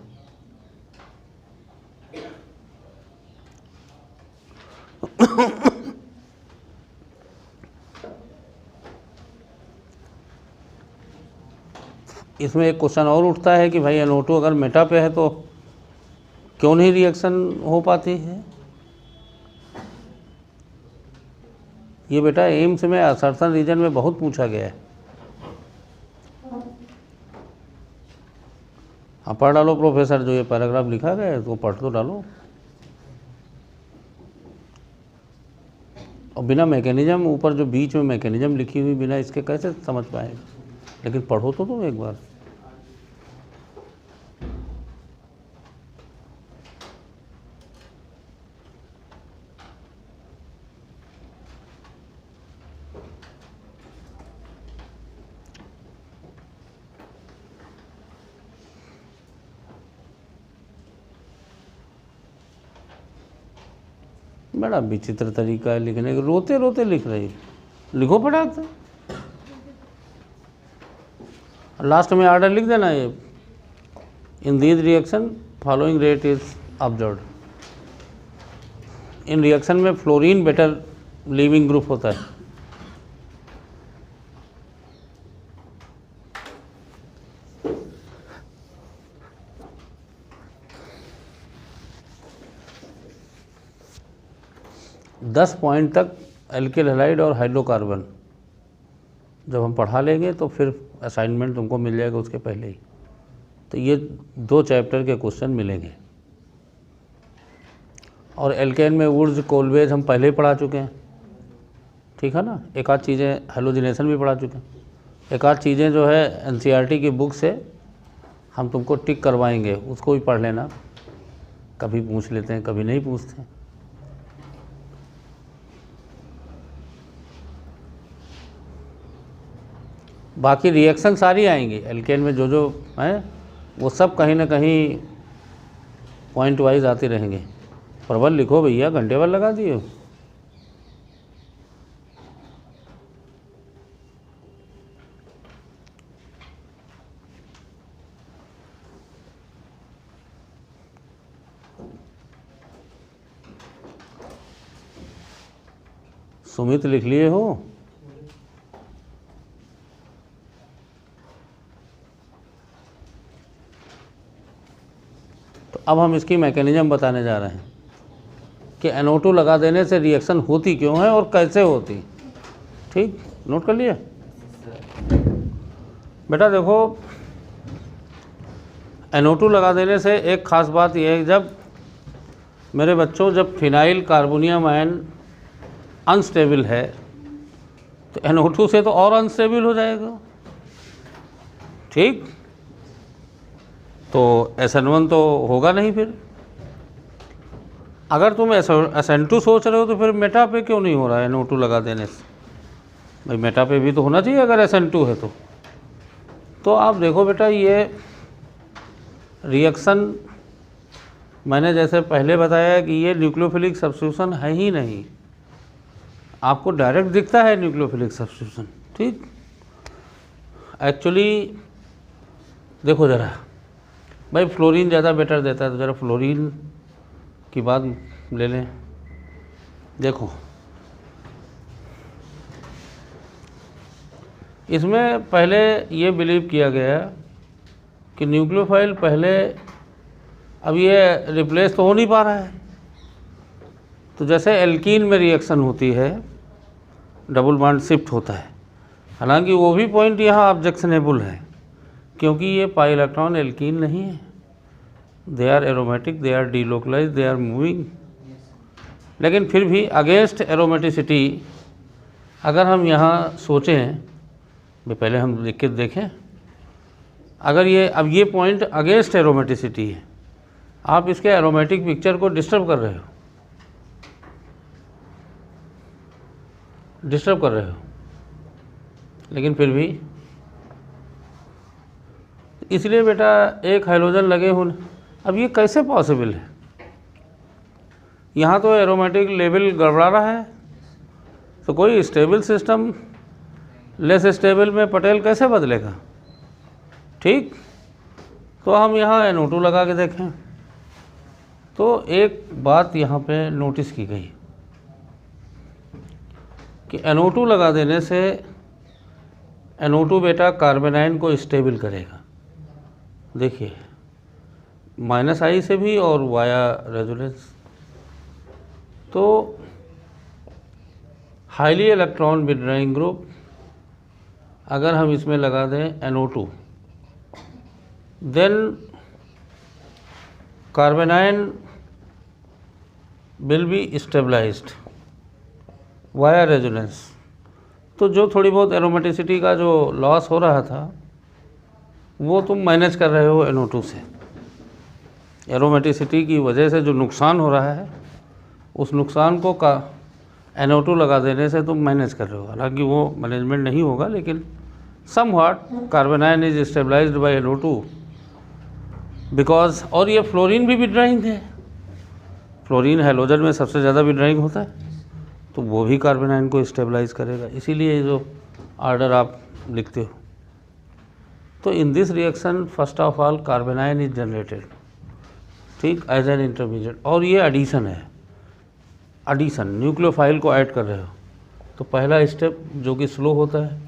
इसमें एक क्वेश्चन और उठता है कि भाई NO2 अगर मेटा पे है तो क्यों नहीं रिएक्शन हो पाती है। ये बेटा एम्स में असर्शन रीजन में बहुत पूछा गया है। हाँ पढ़ डालो प्रोफेसर, जो ये पैराग्राफ लिखा गया है तो पढ़ तो डालो। और बिना मैकेनिज्म, ऊपर जो बीच में मैकेनिज्म लिखी हुई, बिना इसके कैसे समझ पाएंगे? लेकिन पढ़ो तो तुम एक बार। बड़ा विचित्र तरीका है लिखने का, रोते रोते लिख रही, लिखो फटाक से। लास्ट में ऑर्डर लिख देना, ये इन these reaction following rate is observed. In reaction में फ्लोरीन बेटर लीविंग ग्रुप होता है। दस पॉइंट तक एल्किल हैलाइड और हाइड्रोकार्बन जब हम पढ़ा लेंगे तो फिर असाइनमेंट तुमको मिल जाएगा उसके पहले ही। तो ये 2 चैप्टर के क्वेश्चन मिलेंगे। और एल्केन में वुड्स कोलवेज हम पहले ही पढ़ा चुके हैं, ठीक है ना। एक आध चीज़ें हेलोजिनेशन भी पढ़ा चुके हैं। एक आध चीज़ें जो है एनसीईआरटी की बुक से हम तुमको टिक करवाएंगे, उसको भी पढ़ लेना। कभी पूछ लेते हैं, कभी नहीं पूछते हैं। बाकी रिएक्शन सारी आएंगी एल्केन में, जो जो हैं वो सब कहीं ना कहीं पॉइंट वाइज आते रहेंगे। प्रबल लिखो भैया, घंटे भर लगा दिए। सुमित लिख लिए हो? अब हम इसकी मैकेनिज्म बताने जा रहे हैं कि NO2 लगा देने से रिएक्शन होती क्यों है और कैसे होती। ठीक, नोट कर लिए बेटा। देखो, NO2 लगा देने से एक ख़ास बात यह है, जब मेरे बच्चों जब फिनाइल कार्बोनियम आयन अनस्टेबल है तो NO2 से तो और अनस्टेबल हो जाएगा। ठीक, तो SN1 तो होगा नहीं। फिर अगर तुम SN2 सोच रहे हो तो फिर मेटा पे क्यों नहीं हो रहा है NO2 लगा देने से? भाई मेटा पे भी तो होना चाहिए अगर SN2 है तो आप देखो बेटा, ये रिएक्शन मैंने जैसे पहले बताया कि ये न्यूक्लियोफिलिक सब्स्टिट्यूशन है ही नहीं। आपको डायरेक्ट दिखता है न्यूक्लियोफिलिक सब्स्टिट्यूशन, ठीक। एक्चुअली देखो ज़रा भाई, फ्लोरीन ज़्यादा बेटर देता है, तो ज़रा फ्लोरीन की बात ले लें। देखो, इसमें पहले ये बिलीव किया गया कि न्यूक्लियोफाइल पहले, अब ये रिप्लेस तो हो नहीं पा रहा है। तो जैसे एल्कीन में रिएक्शन होती है, डबल बॉन्ड शिफ्ट होता है। हालांकि वो भी पॉइंट यहाँ ऑब्जेक्शनेबल है, क्योंकि ये पाई इलेक्ट्रॉन एल्कीन नहीं है। They are aromatic, they are delocalise, they are moving. लेकिन फिर भी अगेंस्ट एरोमेटिसिटी अगर हम यहाँ सोचें, पहले हम लिख के देखें, अगर ये अब ये पॉइंट अगेंस्ट एरोमेटिसिटी है, आप इसके एरोमेटिक पिक्चर को डिस्टर्ब कर रहे हो, लेकिन फिर भी इसलिए बेटा एक हाइड्रोजन लगे होने। अब ये कैसे पॉसिबल है? यहाँ तो एरोमेटिक लेवल गड़बड़ा रहा है, तो कोई स्टेबल सिस्टम लेस स्टेबल में पटेल कैसे बदलेगा? ठीक, तो हम यहाँ NO2 लगा के देखें तो एक बात यहाँ पे नोटिस की गई कि NO2 लगा देने से NO2 बेटा कार्बेनाइन को स्टेबल करेगा। देखिए, -I से भी और वाया रेजोनेंस। तो हाईली इलेक्ट्रॉन विड्रॉइंग ग्रुप अगर हम इसमें लगा दें NO2, then carbanion will be stabilised. Via resonance. तो जो थोड़ी बहुत एरोमेटिसिटी का जो लॉस हो रहा था वो तुम मैनेज कर रहे हो NO2 से। एरोमेटिसिटी की वजह से जो नुकसान हो रहा है उस नुकसान को NO2 लगा देने से तुम मैनेज कर रहे हो। हालांकि वो मैनेजमेंट नहीं होगा, लेकिन somewhat carbon ion is stabilised by NO2 because. और ये फ्लोरीन भी विड्राइंग है, फ्लोरीन हैलोजन में सबसे ज़्यादा विड्राइंग होता है, तो वो भी कार्बन आयन को स्टेबलाइज करेगा। इसीलिए ये जो आर्डर आप लिखते हो। तो in this reaction first of all carbon ion is generated, ठीक, एज एन इंटरमीडिएट। और ये एडिशन है, एडिशन, न्यूक्लियोफाइल को ऐड कर रहे हो। तो पहला स्टेप जो कि स्लो होता है,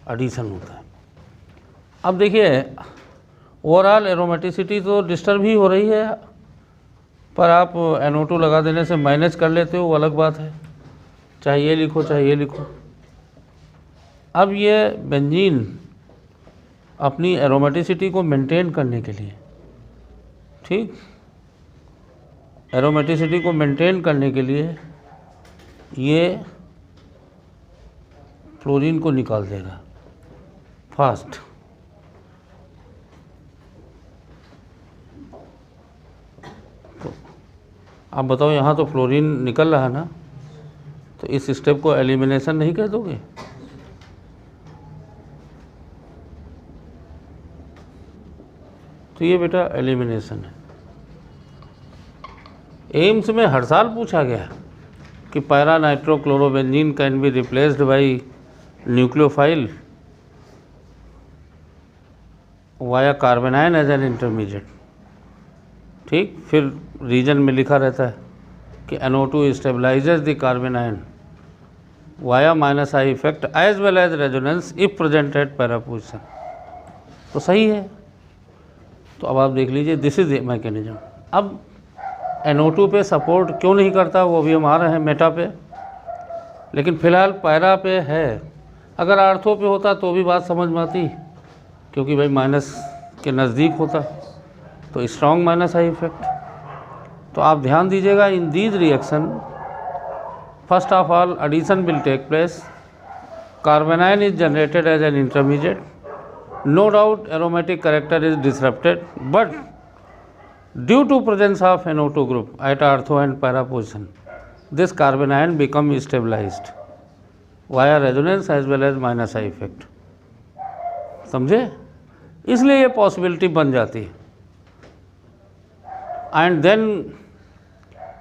एडिशन होता है। अब देखिए ओवरऑल एरोमेटिसिटी तो डिस्टर्ब ही हो रही है, पर आप NO2 लगा देने से मैनेज कर लेते हो, वो अलग बात है। चाहे ये लिखो चाहे ये लिखो। अब ये बेंजीन अपनी एरोमेटिसिटी को मेंटेन करने के लिए, ठीक, एरोमेटिसिटी को मेंटेन करने के लिए ये फ्लोरीन को निकाल देगा फास्ट। तो आप बताओ, यहाँ तो फ्लोरीन निकल रहा है ना, तो इस स्टेप को एलिमिनेशन नहीं कह दोगे? तो ये बेटा एलिमिनेशन है। एम्स में हर साल पूछा गया कि para nitrochlorobenzene can be replaced by nucleophile via carbanion as an intermediate, ठीक। फिर रीजन में लिखा रहता है कि NO2 stabilises the carbanion via -I effect as well as resonance if present at para position. तो सही है। तो अब आप देख लीजिए, दिस इज द मैकेनिज्म। अब NO2 पे सपोर्ट क्यों नहीं करता, वो भी हम आ रहे हैं मेटा पे, लेकिन फ़िलहाल पैरा पे है। अगर आर्थो पे होता तो भी बात समझ में आती, क्योंकि भाई माइनस के नज़दीक होता, तो स्ट्रॉन्ग -I इफेक्ट। तो आप ध्यान दीजिएगा, in these reaction first of all addition will take place, carbon ion is generated as an intermediate, no doubt aromatic character is disrupted, but due to presence of NO2 group at ortho and para position, this carbon ion become stabilized via resonance as well as -I effect। समझे? इसलिए ये possibility बन जाती है। And then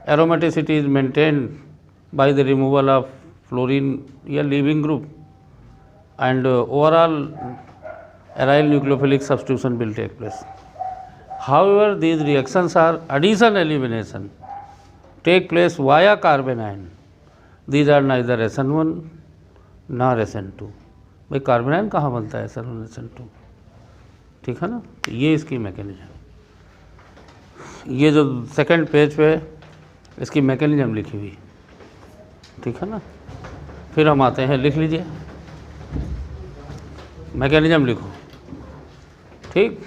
aromaticity is maintained by the removal of fluorine या leaving group, and overall aryl nucleophilic substitution will take place. However, these reactions are addition elimination take place via carbon ion. These are neither SN1 nor SN2। भाई carbon ion कहाँ बनता है? SN1 SN2, ठीक है ना। तो ये इसकी मैकेनिज्म, ये जो सेकंड पेज पे इसकी मैकेनिज्म लिखी हुई, ठीक है ना। फिर हम आते हैं, लिख लीजिए मैकेनिज्म लिखो, ठीक।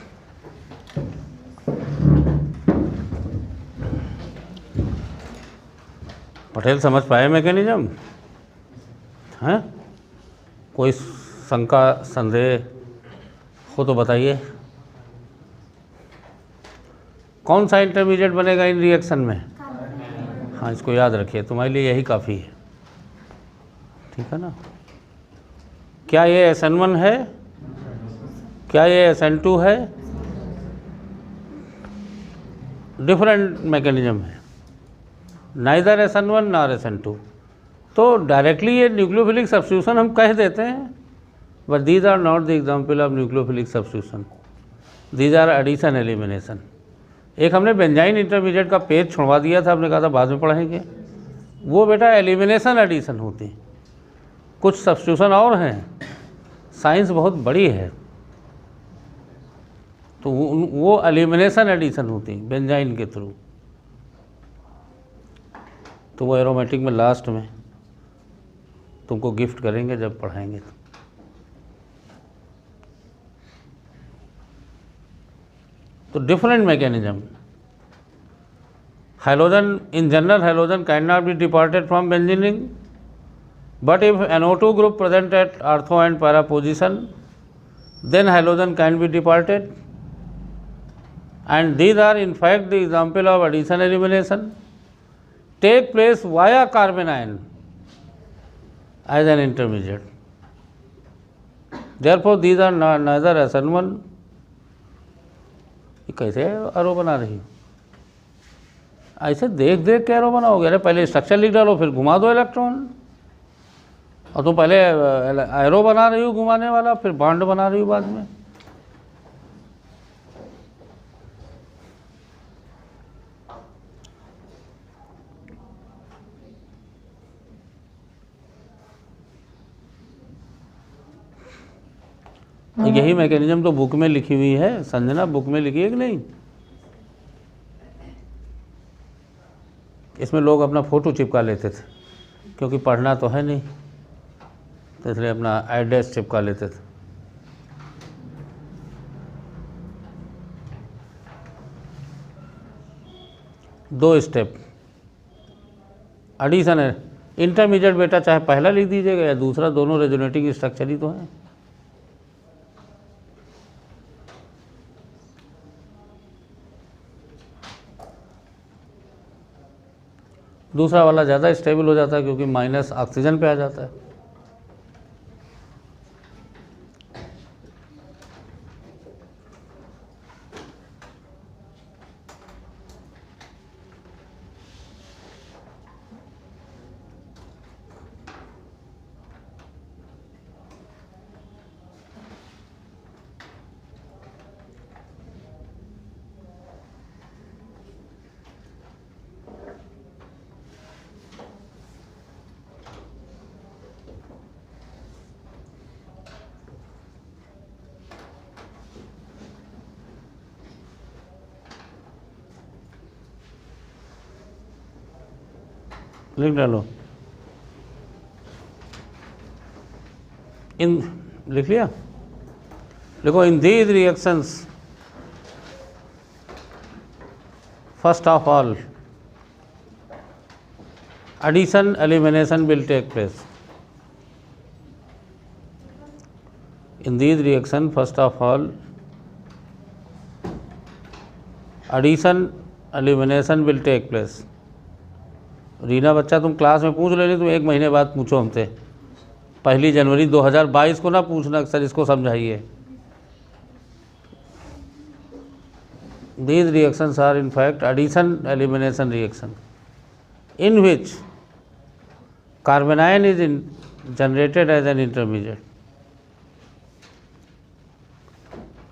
पटेल समझ पाए मैकेनिज्म? हैं? कोई शंका संदेह हो तो बताइए। कौन सा इंटरमीडिएट बनेगा इन रिएक्शन में? हाँ, इसको याद रखिए, तुम्हारे लिए यही काफ़ी है, ठीक है ना। क्या ये SN1 है? क्या ये SN2 है? डिफरेंट मैकेनिज्म है, नाइदर SN1 नॉर SN2। तो डायरेक्टली ये न्यूक्लियोफिलिक सब्स्टिट्यूशन हम कह देते हैं, but these are not the example of nucleophilic substitution, these are addition elimination. एक हमने बेंजाइन इंटरमीडिएट का पेज छुड़वा दिया था, हमने कहा था बाद में पढ़ेंगे, वो बेटा एलिमिनेशन एडिशन होती। कुछ सब्स्टिट्यूशन और हैं, साइंस बहुत बड़ी है, तो वो एलिमिनेशन एडिशन होती बेंजाइन के थ्रू। तो वो एरोमेटिक में लास्ट में तुमको गिफ्ट करेंगे जब पढ़ाएंगे। तो different mechanism, halogen in general, halogen can not be departed from benzene ring, But if NO2 group present at ortho and para position, then halogen can be departed, and these are in fact the example of addition elimination take place via carbanion as an intermediate. Therefore these are neither SN1. कैसे arrow बना रही हो? ऐसे देख देख के arrow बनाओगे? अरे पहले स्ट्रक्चर लिख डालो, फिर घुमा दो इलेक्ट्रॉन। और तुम पहले एरो बना रही हो घुमाने वाला, फिर बॉन्ड बना रही हो बाद में। यही मैकेनिज्म तो बुक में लिखी हुई है। संजना बुक में लिखी है कि नहीं? इसमें लोग अपना फ़ोटो चिपका लेते थे, क्योंकि पढ़ना तो है नहीं, तो इसलिए अपना एड्रेस चिपका लेते थे। दो स्टेप एडिशन है। इंटरमीडिएट बेटा चाहे पहला लिख दीजिएगा या दूसरा, दोनों रेजोनेटिंग स्ट्रक्चर ही तो है। दूसरा वाला ज़्यादा स्टेबल हो जाता है, क्योंकि माइनस ऑक्सीजन पे आ जाता है। लिख डालो। इन लिख लिया? देखो, in these reactions first of all addition elimination will take place. In these reactions, first of all, addition elimination will take place. Reena बच्चा, तुम क्लास में पूछ ले रही, तुम एक महीने बाद पूछो हमसे। 1 जनवरी 2022 को ना पूछना, अक्सर इसको समझाइए। These reactions are in fact addition elimination reaction, in which carbanion is generated as an intermediate.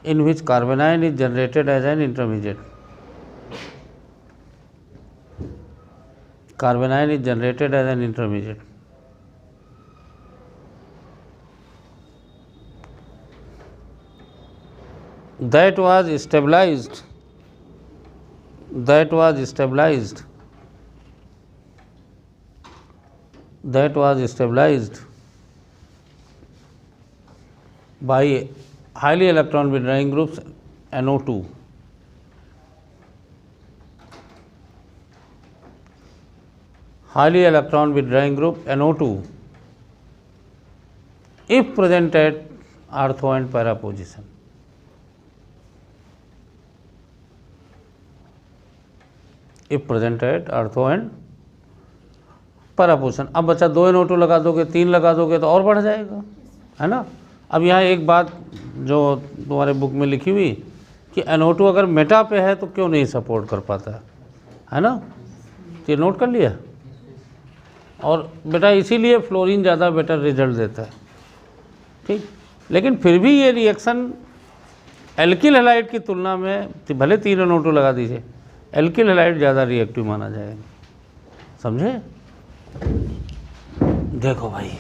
In which carbanion is generated as an intermediate. Carbanion is generated as an intermediate. That was stabilized. That was stabilized. That was stabilized by highly electron withdrawing groups NO2. Highly electron withdrawing group NO2 if present at ortho and para position. If present at ortho and para position. अब बच्चा 2 NO2 लगा दोगे, 3 लगा दोगे तो और बढ़ जाएगा, है ना। अब यहाँ एक बात जो तुम्हारे बुक में लिखी हुई कि NO2 अगर मेटा पे है तो क्यों नहीं सपोर्ट कर पाता है ना। ये नोट कर लिया। और बेटा इसीलिए फ्लोरीन ज़्यादा बेटर रिजल्ट देता है, ठीक। लेकिन फिर भी ये रिएक्शन एल्किल हैलाइड की तुलना में, भले 3 NO2 लगा दीजिए, एल्किल हैलाइड ज़्यादा रिएक्टिव माना जाएगा, समझे। देखो भाई,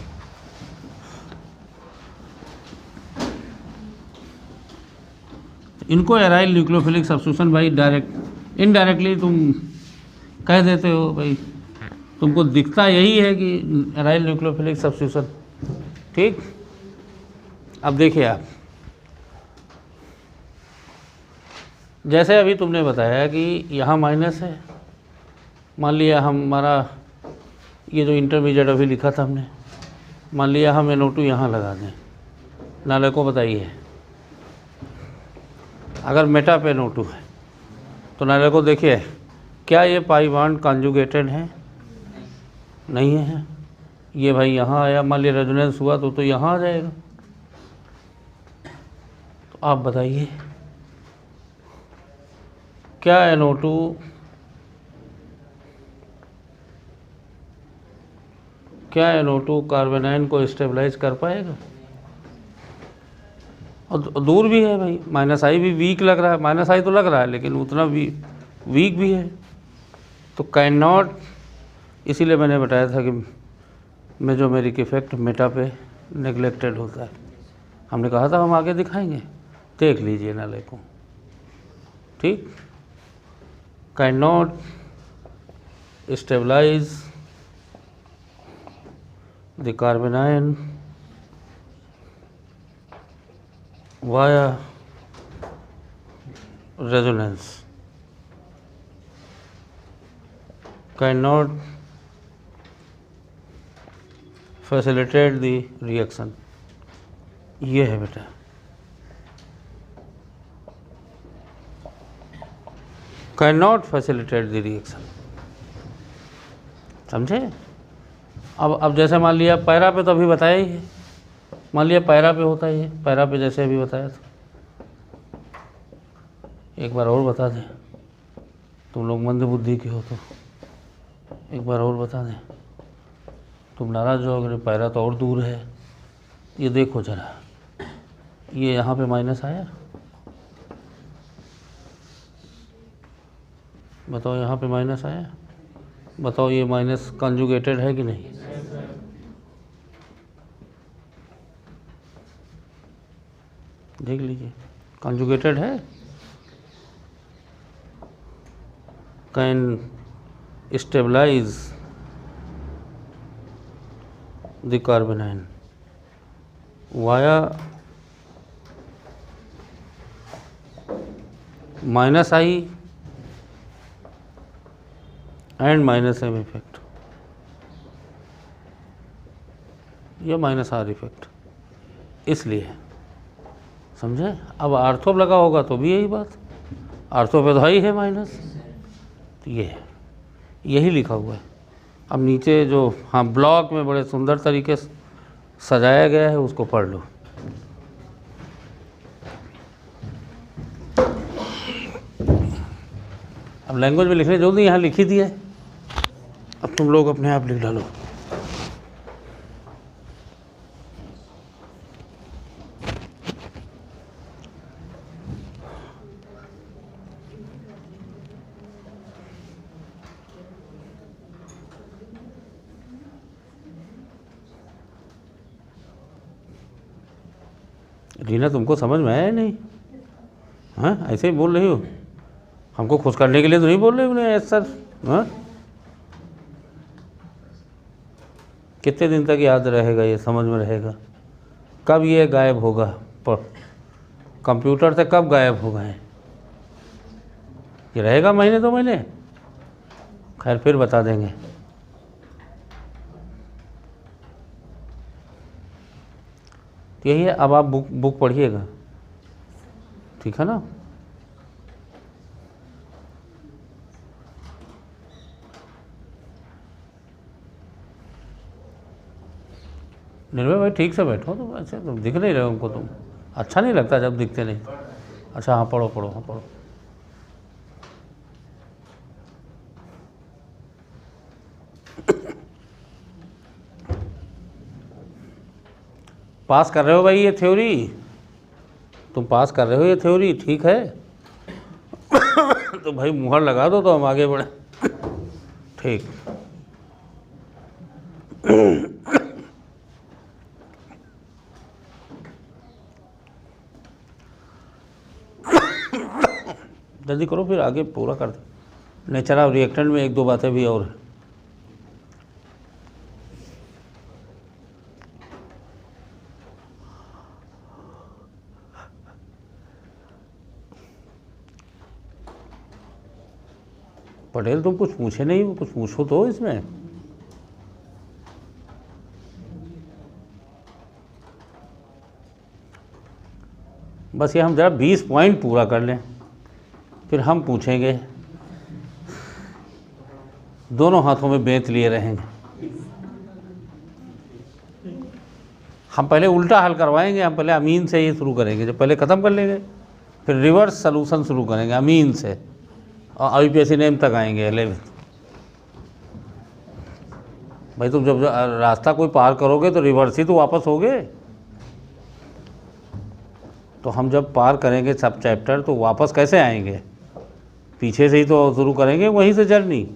इनको एराइल न्यूक्लियोफिलिक सब्स्टिट्यूशन भाई डायरेक्ट इनडायरेक्टली तुम कह देते हो भाई, तुमको दिखता यही है कि एराइल न्यूक्लियोफिलिक सब्स्टिट्यूशन, ठीक। अब देखिए आप, जैसे अभी तुमने बताया कि यहाँ माइनस है, मान लिया हमारा ये जो इंटरमीडिएट अभी लिखा था हमने, मान लिया हम NO2 यहाँ लगा दें, नाले को बताइए अगर मेटा पे NO2 है तो नाले को देखिए क्या ये पाई बॉन्ड कॉन्जुगेटेड है? नहीं है। ये भाई यहाँ आया, मान लिया रेजोनेंस हुआ तो यहाँ आ जाएगा। तो आप बताइए क्या NO2 कार्बेनाइन को स्टेबलाइज कर पाएगा? और दूर भी है भाई, -I भी वीक लग रहा है, -I तो लग रहा है लेकिन उतना वीक भी है, तो कैन नॉट। इसीलिए मैंने बताया था कि मेजोमेरिक इफेक्ट मेटा पे नेग्लेक्टेड होता है। हमने कहा था हम आगे दिखाएंगे, देख लीजिए नाले को, ठीक। Can not stabilise the carbanion via resonance, cannot facilitate the reaction। ये है बेटा, cannot facilitate the reaction, समझे? अब जैसे मान लिया पैरा पे तो अभी बताया ही है, मान लिया पैरा पे होता है, पैरा पे जैसे अभी बताया था। एक बार और बता दें, तुम लोग मंद बुद्धि के हो तो एक बार और बता दें, तुम नाराज हो अगर पैरा तो और दूर है। ये देखो जरा, ये यहाँ पे माइनस आया, बताओ यहाँ पे माइनस आया, बताओ ये माइनस कॉन्जुगेटेड है कि नहीं? देख लीजिए, कॉन्जुगेटेड है। Can stabilise the carbanion via -I and -M effect या -R इफेक्ट, इसलिए समझे। अब आर्थो लगा होगा तो भी यही बात, आर्थो पे तो ही है माइनस, तो ये यही लिखा हुआ है। अब नीचे जो हाँ ब्लॉक में बड़े सुंदर तरीके से सजाया गया है उसको पढ़ लो। अब लैंग्वेज में लिखने जो नहीं यहाँ लिखी दी है, अब तुम लोग अपने आप लिख डालो। रीना तुमको समझ में आया नहीं? हाँ ऐसे ही बोल रही हो, हमको खुश करने के लिए तो नहीं बोल रही उन्हें सर। हाँ कितने दिन तक याद रहेगा, ये समझ में रहेगा? कब ये गायब होगा? पर कंप्यूटर से कब गायब होगा? ये रहेगा महीने 2 महीने, खैर फिर बता देंगे। यही है। अब आप बुक पढ़िएगा, ठीक है ना? निर्भय भाई ठीक से बैठो, तो ऐसे तुम दिख नहीं रहे हमको, तुम अच्छा नहीं लगता जब दिखते नहीं। अच्छा हाँ पढ़ो पढ़ो, हाँ पढ़ो। पास कर रहे हो भाई ये थ्योरी, तुम पास कर रहे हो ये थ्योरी, ठीक है। तो भाई मुहर लगा दो तो हम आगे बढ़े, ठीक। जल्दी करो फिर आगे पूरा कर दो। नेचर ऑफ रिएक्टेंट में 1-2 बातें भी और हैं। पटेल तुम कुछ पूछे नहीं, कुछ पूछो तो इसमें। बस ये हम ज़रा 20 पॉइंट पूरा कर लें, फिर हम पूछेंगे। दोनों हाथों में बेंत लिए रहेंगे। हम पहले उल्टा हल करवाएंगे, हम पहले अमीन से ही शुरू करेंगे, जब पहले ख़त्म कर लेंगे फिर रिवर्स सलूशन शुरू करेंगे अमीन से, और IUPAC नेम तक आएंगे 11। भाई तुम जब रास्ता कोई पार करोगे तो रिवर्स ही तो वापस होगे। तो हम जब पार करेंगे सब चैप्टर तो वापस कैसे आएंगे? पीछे से ही तो शुरू करेंगे, वहीं से जर्नी।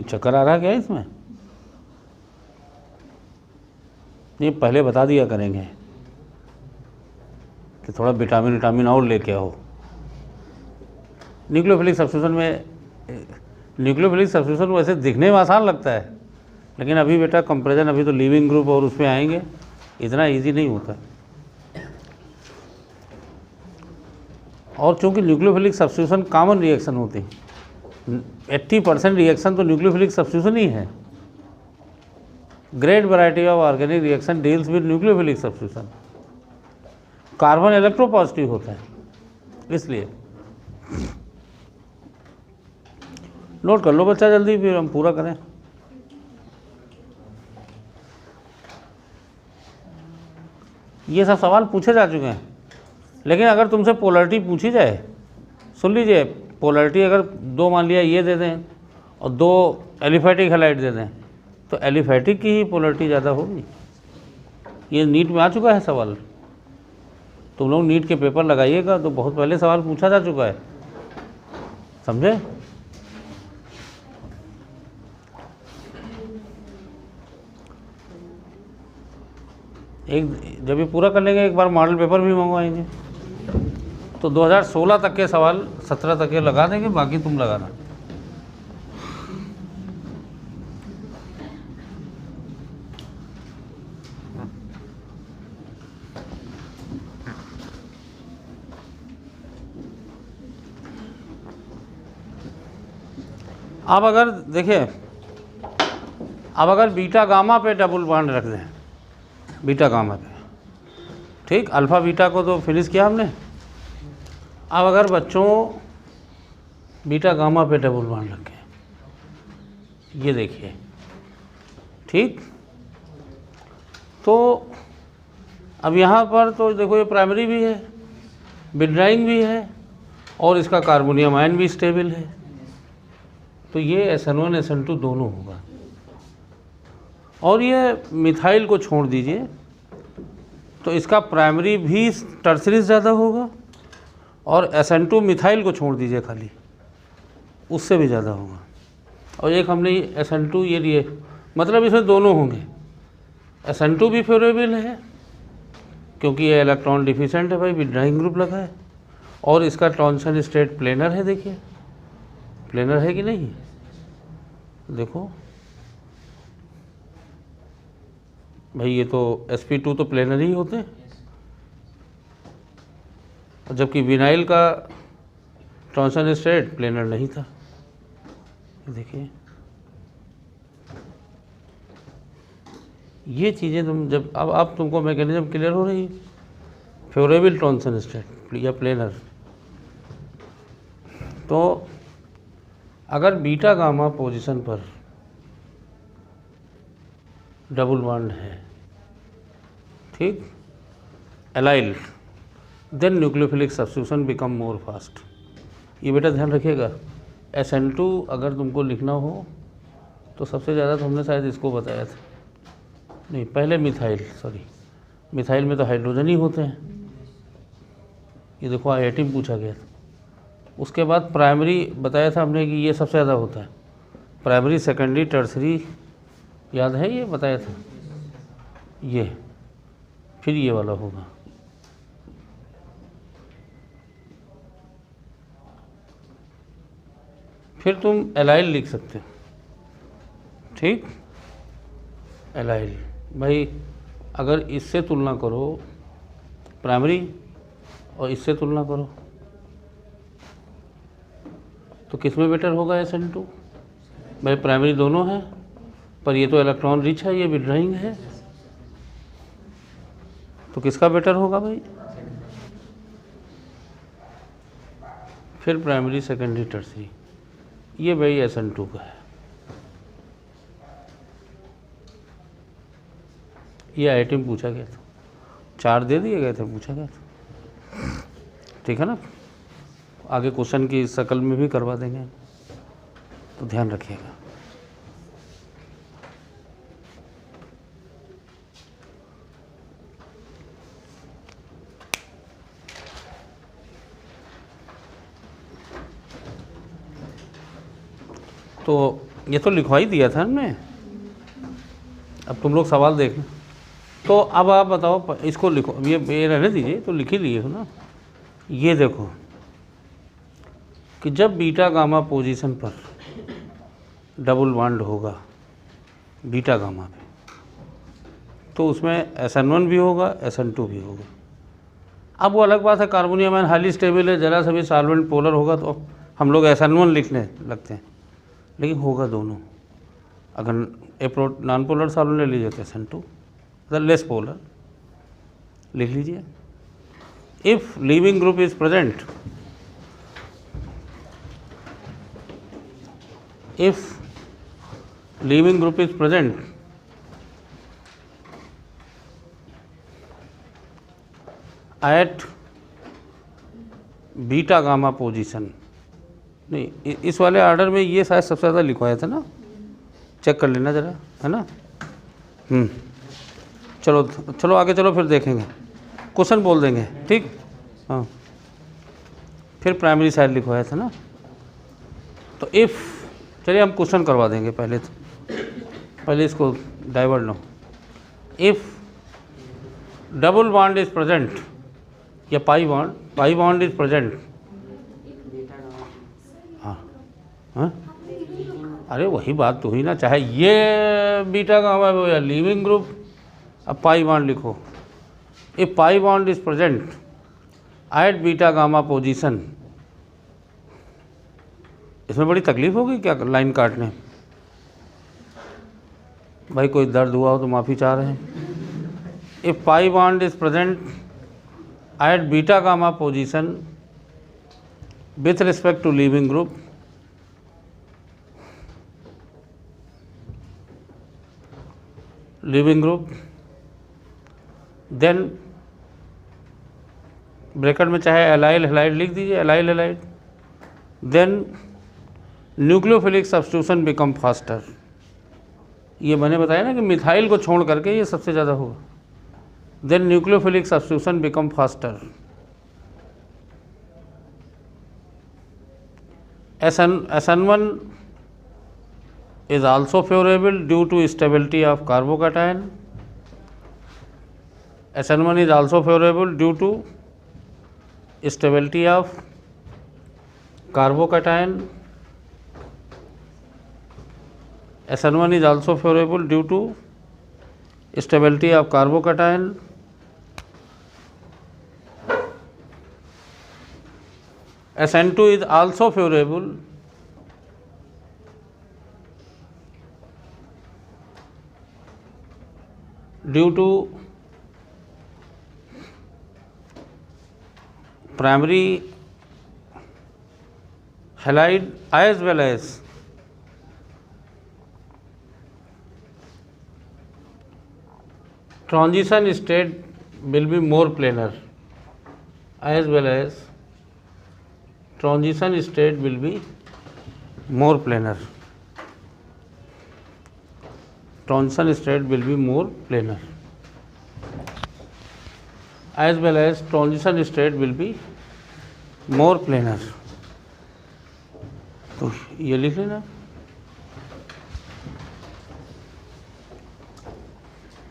चक्कर आ रहा क्या इसमें? नहीं, पहले बता दिया करेंगे कि थोड़ा विटामिन और लेके आओ। न्यूक्लियोफिलिक सब्स्टिट्यूशन में, न्यूक्लियोफिलिक सब्स्टिट्यूशन वैसे दिखने में आसान लगता है, लेकिन अभी बेटा कंपैरिजन, अभी तो लिविंग ग्रुप और उसमें आएंगे, इतना इजी नहीं होता। और चूंकि न्यूक्लियोफिलिक सब्स्टिट्यूशन कॉमन रिएक्शन होती है, 80% रिएक्शन तो न्यूक्लियोफिलिक सब्स्टिट्यूशन ही है। Great variety of organic reaction deals with nucleophilic substitution. Carbon electropositive होता है, इसलिए नोट कर लो बच्चा जल्दी, फिर हम पूरा करें। ये सब सवाल पूछे जा चुके हैं, लेकिन अगर तुमसे पोलरिटी पूछी जाए, सुन लीजिए, पोलरिटी अगर 2 मान लिया ये दे दें और 2 एलिफैटिक हैलाइड दे दें, तो एलिफैटिक की ही पोलरिटी ज़्यादा होगी। ये नीट में आ चुका है सवाल, तुम लोग नीट के पेपर लगाइएगा तो बहुत पहले सवाल पूछा जा चुका है, समझे? एक जब ये पूरा कर लेंगे, एक बार मॉडल पेपर भी मंगवाएंगे, तो 2016 तक के सवाल 17 तक के लगा देंगे, बाकी तुम लगाना। अब अगर देखिए, अब अगर बीटा गामा पे डबल बॉन्ड रख दें, बीटा गामा पे, ठीक, अल्फ़ा बीटा को तो फिनिश किया हमने। अब अगर बच्चों बीटा गामा पे डबल बॉन्ड रखें, ये देखिए, ठीक, तो अब यहाँ पर तो देखो ये प्राइमरी भी है, विड्राइंग भी है, और इसका कार्बोनियम आयन भी स्टेबल है, तो ये SN1 SN2 दोनों होगा। और ये मिथाइल को छोड़ दीजिए, तो इसका प्राइमरी भी टर्सरी ज़्यादा होगा, और SN2 मिथाइल को छोड़ दीजिए खाली, उससे भी ज़्यादा होगा। और एक हमने SN2 ये लिए, मतलब इसमें दोनों होंगे। SN2 भी फेवरेबल है क्योंकि ये इलेक्ट्रॉन डिफिशेंट है भाई, विड्राइंग ग्रुप लगा है, और इसका टॉन्सन स्टेट प्लेनर है। देखिए प्लेनर है कि नहीं, देखो भाई, ये तो sp2 तो प्लेनर ही होते हैं, जबकि विनाइल का टॉन्सन स्टेट प्लेनर नहीं था। देखिए ये चीज़ें तुम जब, अब तुमको मैकेनिज्म क्लियर हो रही है। फेवरेबल टॉन्सन स्टेट या प्लेनर, तो अगर बीटा गामा पोजीशन पर डबल बॉन्ड है, ठीक, allyl, then nucleophilic substitution become more fast. ये बेटा ध्यान रखिएगा। SN2 अगर तुमको लिखना हो तो सबसे ज़्यादा तो हमने शायद इसको बताया था, नहीं पहले मिथाइल, सॉरी मिथाइल में तो हाइड्रोजन ही होते हैं, ये देखो IIT पूछा गया था। उसके बाद प्राइमरी बताया था हमने कि ये सबसे ज़्यादा होता है, प्राइमरी सेकेंडरी टर्सरी, याद है ये बताया था, ये फिर ये वाला होगा। फिर तुम एलाइल लिख सकते हो, ठीक, एलाइल भाई अगर इससे तुलना करो प्राइमरी और इससे तुलना करो तो किस में बेटर होगा SN2? भाई प्राइमरी दोनों है, पर ये तो इलेक्ट्रॉन रिच है, ये विड्रॉइंग है, तो किसका बेटर होगा भाई? फिर प्राइमरी, सेकेंडरी, टर्सरी, ये भाई SN2 का है। ये IIT में पूछा गया था, 4 दे दिए गए थे, पूछा गया था, ठीक है ना। आगे क्वेश्चन की शक्ल में भी करवा देंगे, तो ध्यान रखिएगा। तो ये तो लिखवा ही दिया था हमने, अब तुम लोग सवाल देखना। तो अब आप बताओ, इसको लिखो, ये रहने दीजिए, तो लिख ही लिए हो ना। ये देखो कि जब बीटा गामा पोजीशन पर डबल बॉन्ड होगा बीटा गामा पे, तो उसमें SN1 भी होगा, SN2 भी होगा। अब वो अलग बात है, कार्बोनियम आयन हाईली स्टेबल है, जरा सा भी सॉल्वेंट पोलर होगा तो हम लोग SN1 लिखने लगते हैं, लेकिन होगा दोनों। अगर नॉन पोलर सॉल्वेंट ले लीजिए तो SN2, मतलब लेस पोलर लिख लीजिए। If leaving group is present, if leaving group is present at beta gamma position, नहीं इस वाले ऑर्डर में ये शायद सबसे ज़्यादा लिखवाया था ना, चेक कर लेना ज़रा, है ना। चलो चलो आगे चलो, फिर देखेंगे, क्वेश्चन बोल देंगे, ठीक। हाँ, फिर प्राइमरी साइड लिखवाया था ना। तो इफ़, चलिए हम क्वेश्चन करवा देंगे पहले, तो पहले इसको divert low. If double bond is present, या पाई बॉन्ड इज प्रेजेंट, हाँ, अरे वही बात तो हुई ना, चाहे ये बीटा गामा हो या लीविंग ग्रुप। अब पाई बॉन्ड लिखो, if pi bond is present at beta gamma position. इसमें बड़ी तकलीफ होगी क्या लाइन काटने? भाई कोई दर्द हुआ हो तो माफ़ी चाह रहे हैं। If pi bond is present at beta gamma position with respect to leaving group, then bracket में चाहे एलाइल हैलाइड लिख दीजिए, allyl halide, then nucleophilic substitution become faster. ये मैंने बताया ना कि मिथाइल को छोड़ करके ये सबसे ज़्यादा होगा। Then nucleophilic substitution become faster. SN1 is also favorable due to stability of carbocation. SN1 is also favorable due to stability of carbocation. SN1 is also favorable due to stability of carbocation. SN2 is also favorable due to primary halide as well as transition state will be more planar, as well as transition state will be more planar. Transition state will be more planar, as well as transition state will be more planar. तो ये लिख लेना।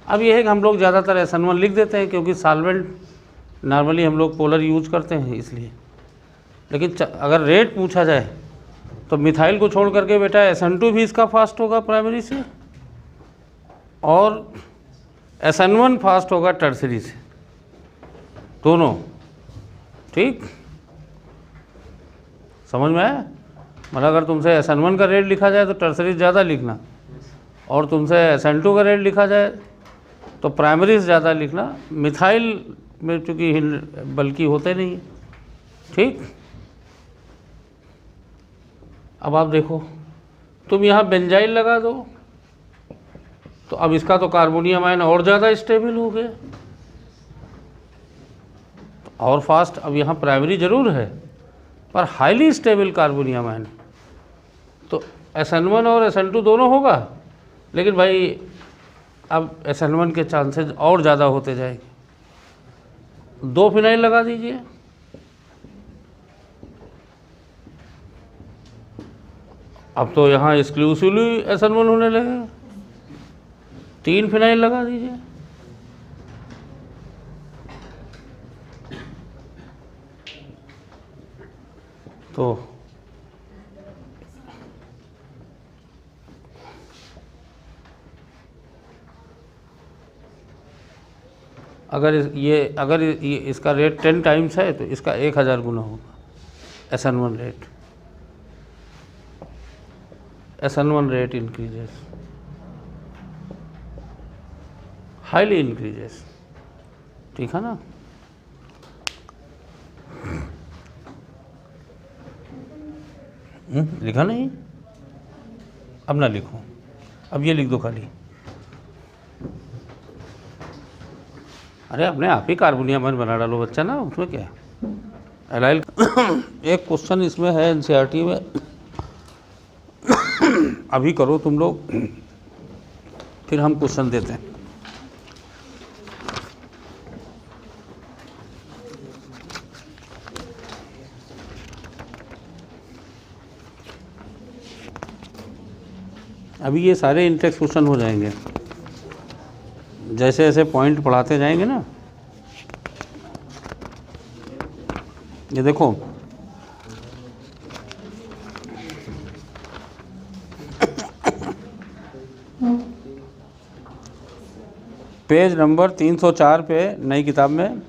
अब ये है कि हम लोग ज़्यादातर SN1 लिख देते हैं क्योंकि सॉल्वेंट नॉर्मली हम लोग पोलर यूज करते हैं इसलिए। लेकिन अगर रेट पूछा जाए तो मिथाइल को छोड़ करके बेटा SN2 भी इसका फास्ट होगा प्राइमरी से, और SN1 फास्ट होगा टर्सरी से, दोनों। ठीक, समझ में आया? मतलब अगर तुमसे SN1 का रेट लिखा जाए तो टर्सरी ज़्यादा लिखना, और तुमसे SN2 का रेट लिखा जाए तो प्राइमरी से ज़्यादा लिखना। मिथाइल में चूँकि बल्कि होते नहीं। ठीक, अब आप देखो, तुम यहाँ बेंजाइल लगा दो तो अब इसका तो कार्बोनियम आयन और ज़्यादा स्टेबल हो गया, और फास्ट। अब यहाँ प्राइमरी जरूर है पर हाईली स्टेबल कार्बोनियम आयन, तो SN1 और SN2 दोनों होगा, लेकिन भाई अब SN1 के चांसेस और ज़्यादा होते जाएंगे। 2 फिनाइल लगा दीजिए, अब तो यहाँ एक्सक्लूसिवली SN1 होने लगेगा। 3 फिनाइल लगा दीजिए, तो अगर ये इसका रेट 10 टाइम्स है तो इसका 1000 गुना होगा SN1 rate. SN1 rate increases, highly increases. ठीक है ना? लिखा नहीं? अब ना लिखो, अब ये लिख दो खाली। अरे अपने आप ही कार्बोनियम आयन बना डालो बच्चा ना, उसमें क्या है। एलाइल एक क्वेश्चन इसमें है NCERT में, अभी करो तुम लोग, फिर हम क्वेश्चन देते हैं। अभी ये सारे इंटेक्स क्वेश्चन हो जाएंगे जैसे जैसे पॉइंट पढ़ाते जाएंगे ना। ये देखो, पेज नंबर 304 पे नई किताब में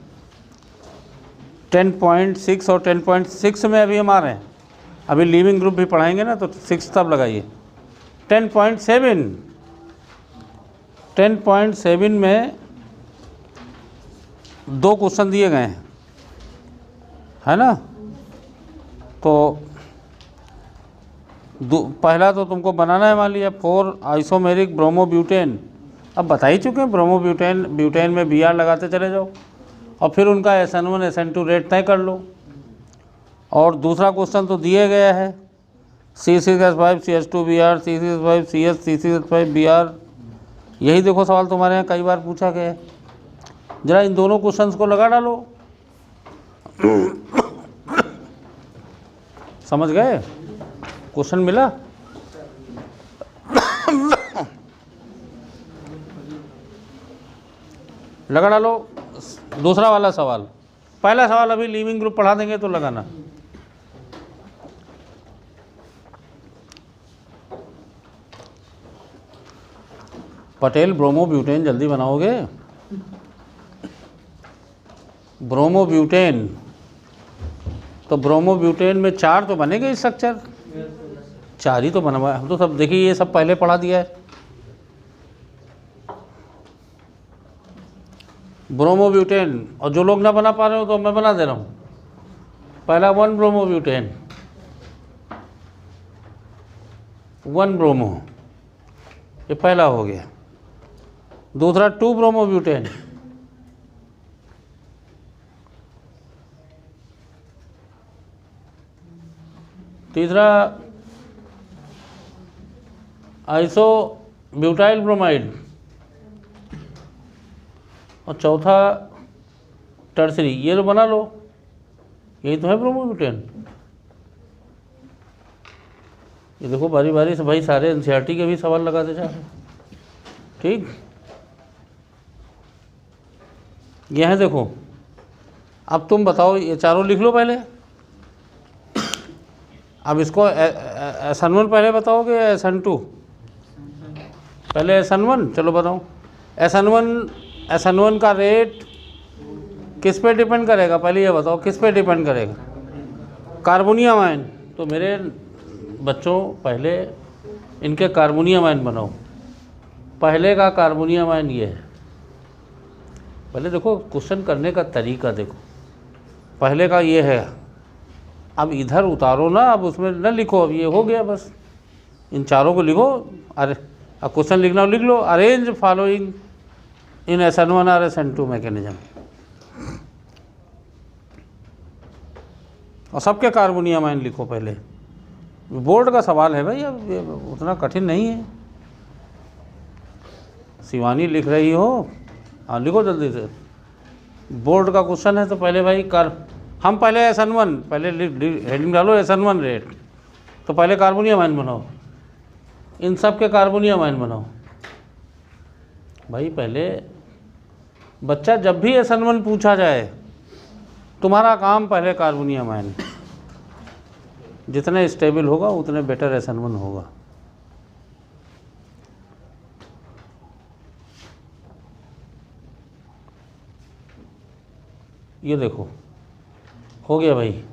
10.6 और 10.6 में अभी हम आ रहे हैं। अभी लिविंग ग्रुप भी पढ़ाएंगे ना, तो 6 तब लगाइए। 10.7 में 2 क्वेश्चन दिए गए हैं, है ना? तो पहला तो तुमको बनाना है, मान लिया 4 आइसोमेरिक ब्रोमोब्यूटेन। अब बता ही चुके हैं, ब्यूटेन में Br लगाते चले जाओ, और फिर उनका SN1 SN2 रेट तय कर लो। और दूसरा क्वेश्चन तो दिए गया है, C6H5 CH2Br, C6H5 CH C6H5Br। यही देखो सवाल तुम्हारे यहाँ कई बार पूछा गया है। जरा इन दोनों क्वेश्चंस को लगा डालो। समझ गए? क्वेश्चन मिला? लगा डालो। दूसरा वाला सवाल, पहला सवाल अभी लिविंग ग्रुप पढ़ा देंगे तो लगाना। पटेल ब्रोमोब्यूटेन जल्दी बनाओगे? ब्रोमोब्यूटेन, तो ब्रोमोब्यूटेन में 4 तो बनेंगे स्ट्रक्चर, 4 ही तो बनवा। हम तो सब देखिए, ये सब पहले पढ़ा दिया है। ब्रोमोब्यूटेन, और जो लोग ना बना पा रहे हो तो मैं बना दे रहा हूँ। पहला 1 ब्रोमोब्यूटेन, 1 ब्रोमो, ये पहला हो गया। दूसरा 2 ब्रोमोब्यूटेन, तीसरा आइसो ब्यूटाइल ब्रोमाइड, और चौथा टर्सरी। ये तो बना लो, यही तो है ब्रोमोब्यूटेन। ये देखो बारी बारी से भाई सारे NCERT के भी सवाल लगाते जा रहे। ठीक, ये है देखो। अब तुम बताओ, ये चारों लिख लो पहले। अब इसको SN1 पहले बताओगे या SN2? पहले SN1, चलो बताओ। SN1 का रेट किस पे डिपेंड करेगा, पहले ये बताओ किस पे डिपेंड करेगा? Carbonium ion. तो मेरे बच्चों पहले इनके कार्बोनियम आयन बनाओ। पहले का कार्बोनियम आयन ये है। पहले देखो क्वेश्चन करने का तरीका देखो, पहले का ये है। अब इधर उतारो ना, अब उसमें न लिखो, अब ये हो गया बस, इन चारों को लिखो। अरे अब क्वेश्चन लिखना हो लिख लो, अरेंज फॉलोइंग इन SN1 और SN2 मैकेनिज्म, और सबके कार्बोनियम आयन लिखो पहले। बोर्ड का सवाल है भाई, अब ये उतना कठिन नहीं है। शिवानी लिख रही हो, हाँ लिखो जल्दी से, बोर्ड का क्वेश्चन है। तो पहले भाई हम पहले SN1, पहले हेडिंग डालो SN1 रेट, तो पहले कार्बोनियम आयन बनाओ, इन सब के कार्बोनियम आयन बनाओ। भाई पहले बच्चा जब भी SN1 पूछा जाए, तुम्हारा काम पहले कार्बोनियम आयन, जितने स्टेबल होगा उतने बेटर SN1 होगा। ये देखो हो गया भाई,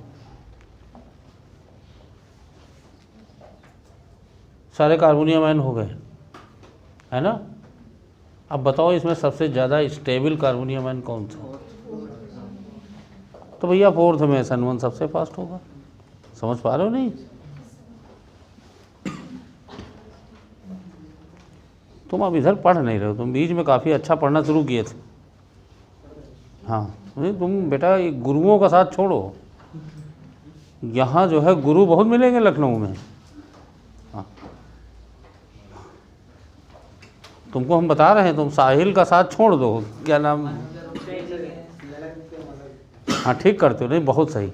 सारे कार्बोनियम आयन हो गए, है ना। अब बताओ इसमें सबसे ज़्यादा स्टेबल कार्बोनियम आयन कौन सा? तो भैया फोर्थ में SN1 सबसे फास्ट होगा। समझ पा रहे हो नहीं? तुम अब इधर पढ़ नहीं रहे हो, तुम बीच में काफ़ी अच्छा पढ़ना शुरू किए थे। हाँ तुम बेटा गुरुओं का साथ छोड़ो, यहाँ जो है गुरु बहुत मिलेंगे लखनऊ में। हाँ तुमको हम बता रहे हैं, तुम साहिल का साथ छोड़ दो, क्या नाम, हाँ ठीक करते हो, नहीं बहुत सही,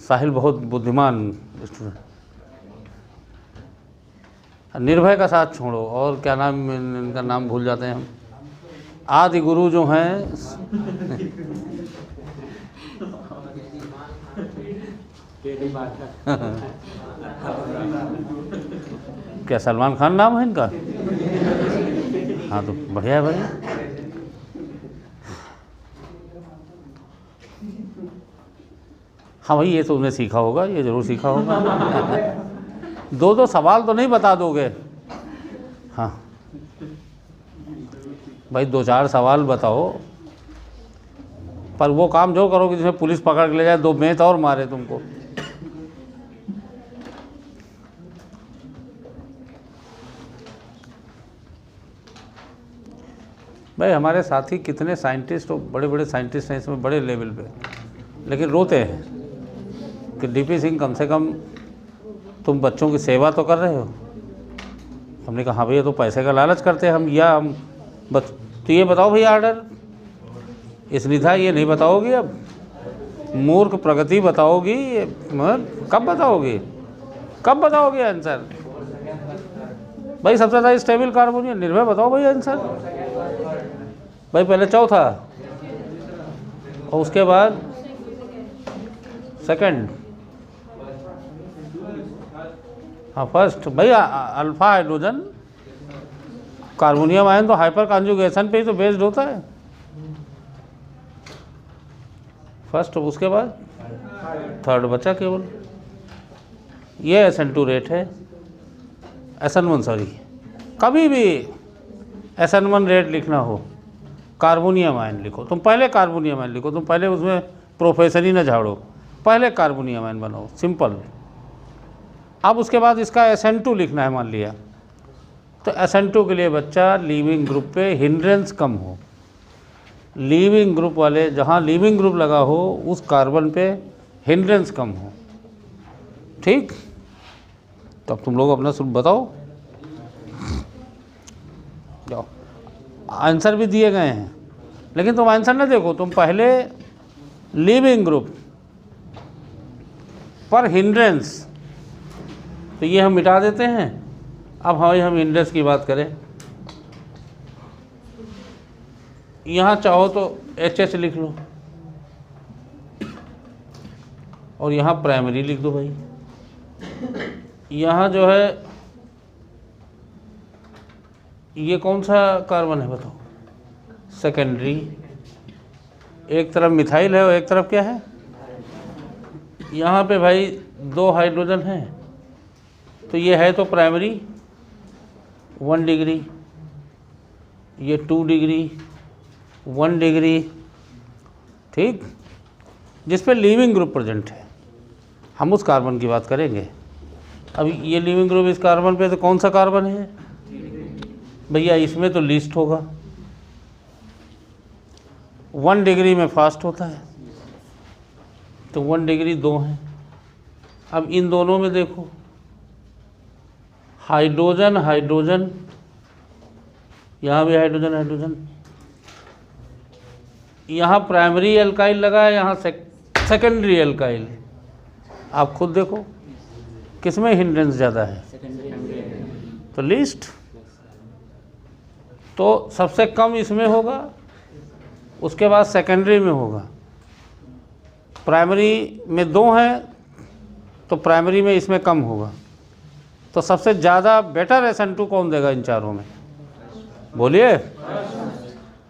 साहिल बहुत बुद्धिमान स्टूडेंट। निर्भय का साथ छोड़ो, और क्या नाम, इनका नाम भूल जाते हैं हम, आदि गुरु जो हैं क्या सलमान खान नाम है इनका? हाँ तो बढ़िया है भाई। हाँ भाई ये तो उन्हें सीखा होगा, ये ज़रूर सीखा होगा। दो सवाल तो नहीं बता दोगे? हाँ भाई 2-4 सवाल बताओ, पर वो काम जो करोगे जिसमें पुलिस पकड़ के ले जाए, 2 मैथ और मारे तुमको। भाई हमारे साथी कितने साइंटिस्ट, बड़े बड़े साइंटिस्ट हैं इसमें, बड़े लेवल पे, लेकिन रोते हैं कि DP सिंह कम से कम तुम बच्चों की सेवा तो कर रहे हो। हमने कहा हाँ भैया तो पैसे का लालच करते हैं हम, या हम बस। तो ये बताओ भैया ऑर्डर स्निग्धा, ये नहीं बताओगी अब? मूर्ख प्रगति बताओगी? कब बताओगी, कब बताओगे आंसर? भाई सबसे ज़्यादा स्टेबल कार्बोनियम निर्भय, बताओ भाई आंसर। भाई पहले चौथा, और उसके बाद सेकंड, हाँ फर्स्ट। भाई अल्फा हाइड्रोजन कार्बोनियम आयन तो हाइपर कॉन्जुगेशन पे ही तो बेस्ड होता है, फर्स्ट। उसके बाद थर्ड बचा केवल। ये SN2 रेट है, SN1 सॉरी। कभी भी SN1 रेट लिखना हो, कार्बोनियम आयन लिखो। तुम पहले कार्बोनियम आयन लिखो, तुम पहले उसमें प्रोफेसर ही ना झाड़ो, पहले कार्बोनियम आयन बनाओ, सिंपल। अब उसके बाद इसका SN2 लिखना है मान लिया, तो SN2 के लिए बच्चा लीविंग ग्रुप पे हिंड्रेंस कम हो, लीविंग ग्रुप वाले, जहाँ लीविंग ग्रुप लगा हो उस कार्बन पे हिंड्रेंस कम हो, ठीक। तो अब तुम लोग अपना बताओ, जाओ। आंसर भी दिए गए हैं, लेकिन तुम आंसर ना देखो, तुम पहले लीविंग ग्रुप पर हिंड्रेंस, तो ये हम मिटा देते हैं। अब हम हिंड्रेंस की बात करें, यहाँ चाहो तो HH लिख लो, और यहाँ प्राइमरी लिख दो भाई। यहाँ जो है ये कौन सा कार्बन है बताओ? सेकेंडरी। एक तरफ मिथाइल है और एक तरफ क्या है? यहाँ पे भाई 2 हाइड्रोजन हैं, तो ये है तो प्राइमरी 1 डिग्री, ये 2 डिग्री 1 डिग्री, ठीक, जिस पे लीविंग ग्रुप प्रेजेंट है। हम उस कार्बन की बात करेंगे। अब ये लीविंग ग्रुप इस कार्बन पे तो कौन सा कार्बन है भैया? इसमें तो लीस्ट होगा, 1 डिग्री में फास्ट होता है, तो 1 डिग्री 2 है। अब इन दोनों में देखो, हाइड्रोजन हाइड्रोजन, यहाँ भी हाइड्रोजन हाइड्रोजन, यहाँ प्राइमरी एल्काइल लगा है, यहाँ सेकेंडरी एल्काइल। आप खुद देखो किसमें हिंड्रेंस ज़्यादा है? तो लीस्ट। तो सबसे कम इसमें होगा, उसके बाद सेकेंडरी में होगा। प्राइमरी में 2 हैं तो प्राइमरी में इसमें कम होगा। तो सबसे ज़्यादा बेटर SN2 कौन देगा इन चारों में? बोलिए।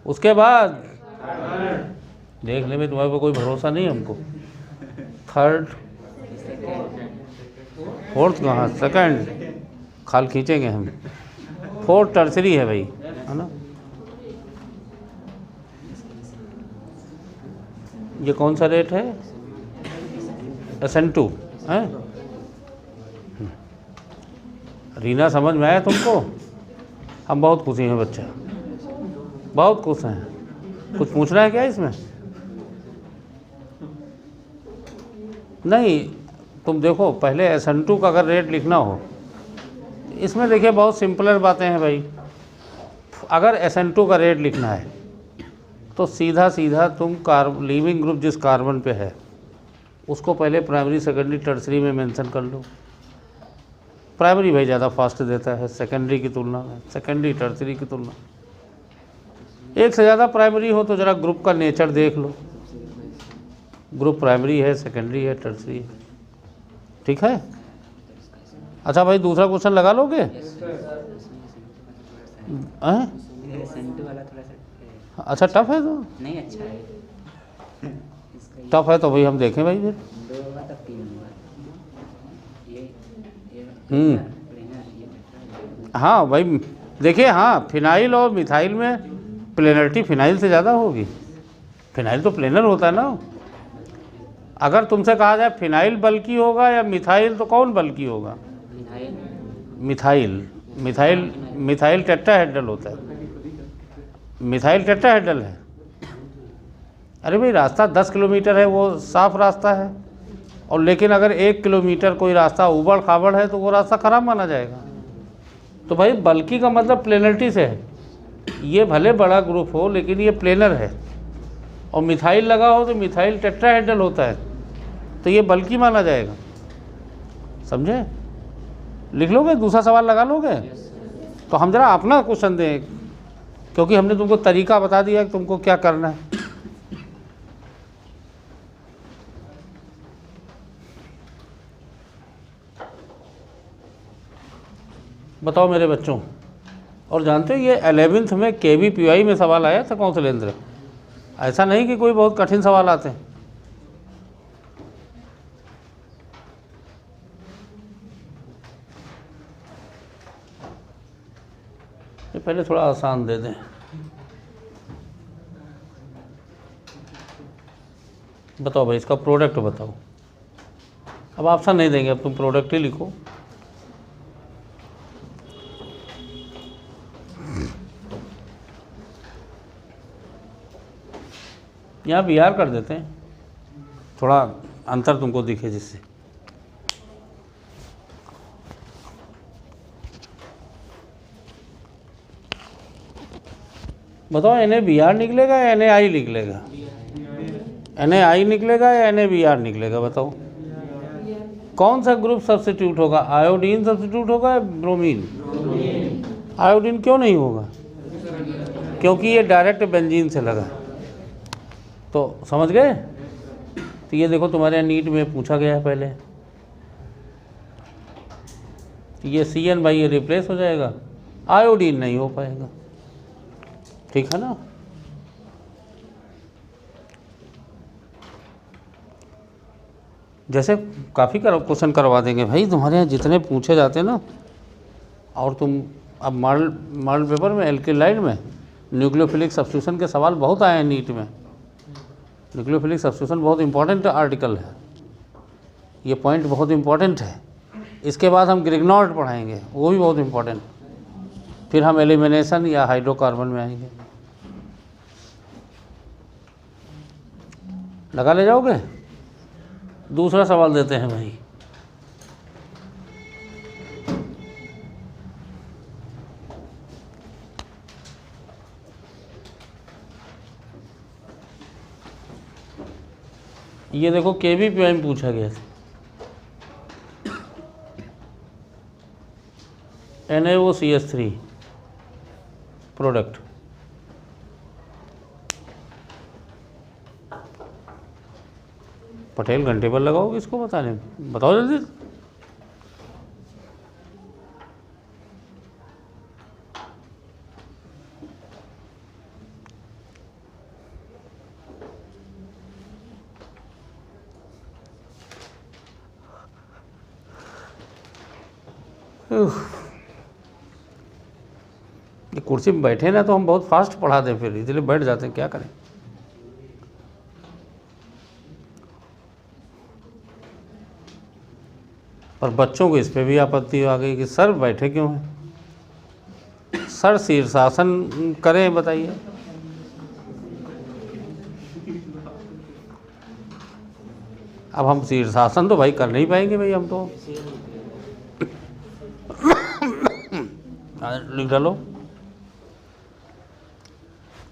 उसके बाद देखने में तुम्हारे को कोई भरोसा नहीं हमको। थर्ड, फोर्थ कहाँ? सेकंड, खाल खींचेंगे हम। फोर्थ टर्सरी है भाई, है ना। ये कौन सा रेट है? SN2 है। रीना समझ में आया तुमको? हम बहुत खुशी हैं बच्चा, बहुत खुश हैं। कुछ पूछना है क्या इसमें? नहीं, तुम देखो पहले SN2 का अगर रेट लिखना हो, इसमें देखिए बहुत सिंपलर बातें हैं भाई। अगर SN2 का रेट लिखना है तो सीधा सीधा तुम लीविंग ग्रुप जिस कार्बन पे है उसको पहले प्राइमरी सेकेंडरी टर्सरी में मेंशन कर लो। प्राइमरी भाई ज़्यादा फास्ट देता है सेकेंडरी की तुलना में, सेकेंडरी टर्सरी की तुलना। एक से ज़्यादा प्राइमरी हो तो ज़रा ग्रुप का नेचर देख लो, ग्रुप प्राइमरी है, सेकेंडरी है, टर्सरी है, ठीक है। अच्छा भाई दूसरा क्वेश्चन लगा लोगे? अच्छा टफ है तो नहीं, अच्छा है, टफ है तो भाई हम देखें भाई फिर। हाँ भाई देखिए, हाँ फिनाइल और मिथाइल में प्लेनरिटी फिनाइल से ज़्यादा होगी। फिनाइल तो प्लेनर होता है ना। अगर तुमसे कहा जाए फिनाइल बल्कि होगा या मिथाइल, तो कौन बल्कि होगा? मिथाइल। मिथाइल मिथाइल टेट्राहेड्रल होता है, मिथाइल टेट्राहेड्रल है। अरे भाई रास्ता 10 किलोमीटर है वो साफ रास्ता है, और लेकिन अगर 1 किलोमीटर कोई रास्ता उबड़ खाबड़ है तो वो रास्ता ख़राब माना जाएगा। तो भाई बल्कि का मतलब प्लेनरिटी से है। ये भले बड़ा ग्रुप हो लेकिन ये प्लेनर है, और मिथाइल लगा हो तो मिथाइल टेट्राहेड्रल होता है, तो ये बल्कि माना जाएगा। समझे? लिख लोगे? दूसरा सवाल लगा लोगे? तो हम जरा अपना क्वेश्चन दें, क्योंकि हमने तुमको तरीका बता दिया कि तुमको क्या करना है। बताओ मेरे बच्चों। और जानते हो ये 11th में KVPI में सवाल आया था कौशलेंद्र। ऐसा नहीं कि कोई बहुत कठिन सवाल आते हैं। ये पहले थोड़ा आसान दे दें। बताओ भाई इसका प्रोडक्ट बताओ। अब ऑप्शन नहीं देंगे, अब तुम प्रोडक्ट ही लिखो। यहाँ BR कर देते हैं, थोड़ा अंतर तुमको दिखे जिससे। बताओ NaBr निकलेगा या NaI निकलेगा? NaI निकलेगा या NaBr निकलेगा? बताओ कौन सा ग्रुप सब्स्टिट्यूट होगा? आयोडीन सब्स्टिट्यूट होगा या ब्रोमीन? आयोडीन क्यों नहीं होगा? क्योंकि ये डायरेक्ट बेंजीन से लगा। तो समझ गए? तो ये देखो तुम्हारे यहाँ नीट में पूछा गया है पहले। ये CN भाई ये रिप्लेस हो जाएगा आयोडीन नहीं हो पाएगा। ठीक है ना। जैसे काफ़ी क्वेश्चन करवा देंगे भाई तुम्हारे यहाँ जितने पूछे जाते हैं ना, और तुम अब मॉडल पेपर में एल्किलाइड में न्यूक्लियोफिलिक सब्स्टिट्यूशन के सवाल बहुत आए हैं नीट में। न्यूक्लियोफिलिक सब्स्टिट्यूशन बहुत इंपॉर्टेंट आर्टिकल है, ये पॉइंट बहुत इंपॉर्टेंट है। इसके बाद हम ग्रिग्नॉर्ड पढ़ाएंगे, वो भी बहुत इंपॉर्टेंट। फिर हम एलिमिनेशन या हाइड्रोकार्बन में आएंगे। लगा ले जाओगे? दूसरा सवाल देते हैं भाई। ये देखो KVPM पूछा गया था। NaOCH3 प्रोडक्ट, पटेल घंटे पर लगाओगे इसको बताने में? बताओ जल्दी। ये कुर्सी में बैठे ना तो हम बहुत फास्ट पढ़ा दें, फिर इसलिए बैठ जाते हैं, क्या करें। और बच्चों को इस पे भी आपत्ति आ गई कि सर बैठे क्यों हैं, सर शीर्षासन करें, बताइए। अब हम शीर्षासन तो भाई कर नहीं पाएंगे भाई, हम तो लिख डालो।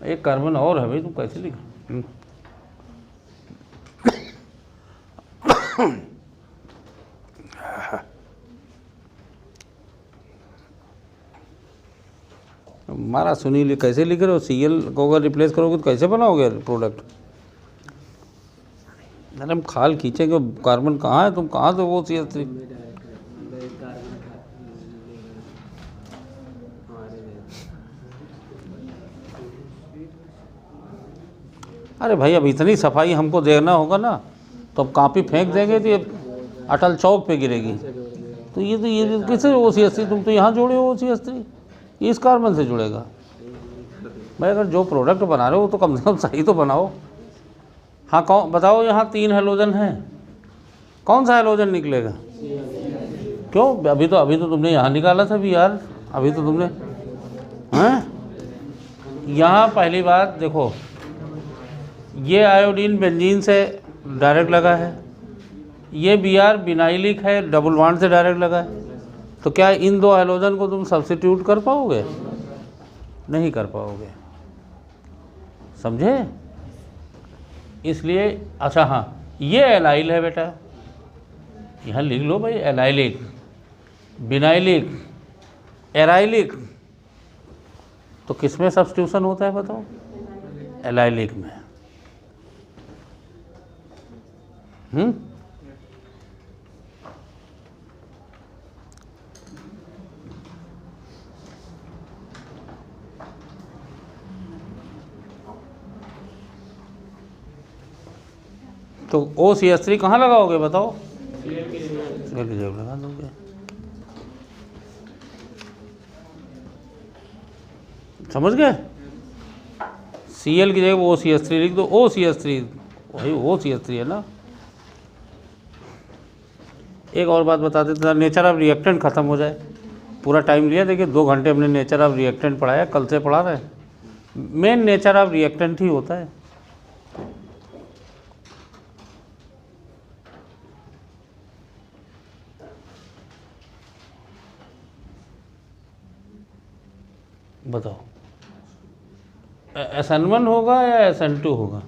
एक कार्बन और है भाई, तुम कैसे लिखो? हमारा सुनील कैसे लिख रहे हो? Cl को अगर रिप्लेस करोगे तो कैसे बनाओगे प्रोडक्ट? अरे हम खाल खींचेंगे, कार्बन कहाँ है, तुम कहाँ से वो CH3? अरे भाई अब इतनी सफाई हमको देखना होगा ना, तो अब कापी फेंक देंगे तो ये अटल चौक पे गिरेगी। तो ये किससे OCH3? तुम तो यहाँ जोड़े हो OCH3, इस कार्बन से जुड़ेगा भाई। अगर जो प्रोडक्ट बना रहे हो तो कम से कम सही तो बनाओ। हाँ कौन बताओ, यहाँ 3 हेलोजन हैं, कौन सा हेलोजन निकलेगा? क्यों? अभी तो तुमने यहाँ निकाला था भी यार, अभी तो तुमने हैं। यहाँ पहली बात देखो, ये आयोडीन बेंजीन से डायरेक्ट लगा है, ये Br बिनाइलिक है, डबल बॉन्ड से डायरेक्ट लगा है। तो क्या इन 2 हेलोजन को तुम सब्स्टिट्यूट कर पाओगे? नहीं कर पाओगे, समझे? इसलिए अच्छा हाँ, ये एलाइल है बेटा, यहाँ लिख लो भाई, एलाइलिक, बिनाइलिक, एराइलिक। तो किस में सब्स्टिट्यूशन होता है बताओ? एलाइलिक में। तो OCH3 कहाँ लगाओगे बताओ? Cl की जगह लगा दोगे। समझ गए? Cl की जगह OCH3 लिख दो। OCH3 वही OCH3 है ना। एक और बात बता देते हैं, नेचर ऑफ रिएक्टेंट ख़त्म हो जाए। पूरा टाइम लिया, देखिए 2 घंटे हमने नेचर ऑफ रिएक्टेंट पढ़ाया, कल से पढ़ा रहे हैं। मेन नेचर ऑफ रिएक्टेंट ही होता है। बताओ SN1 होगा या SN2 होगा?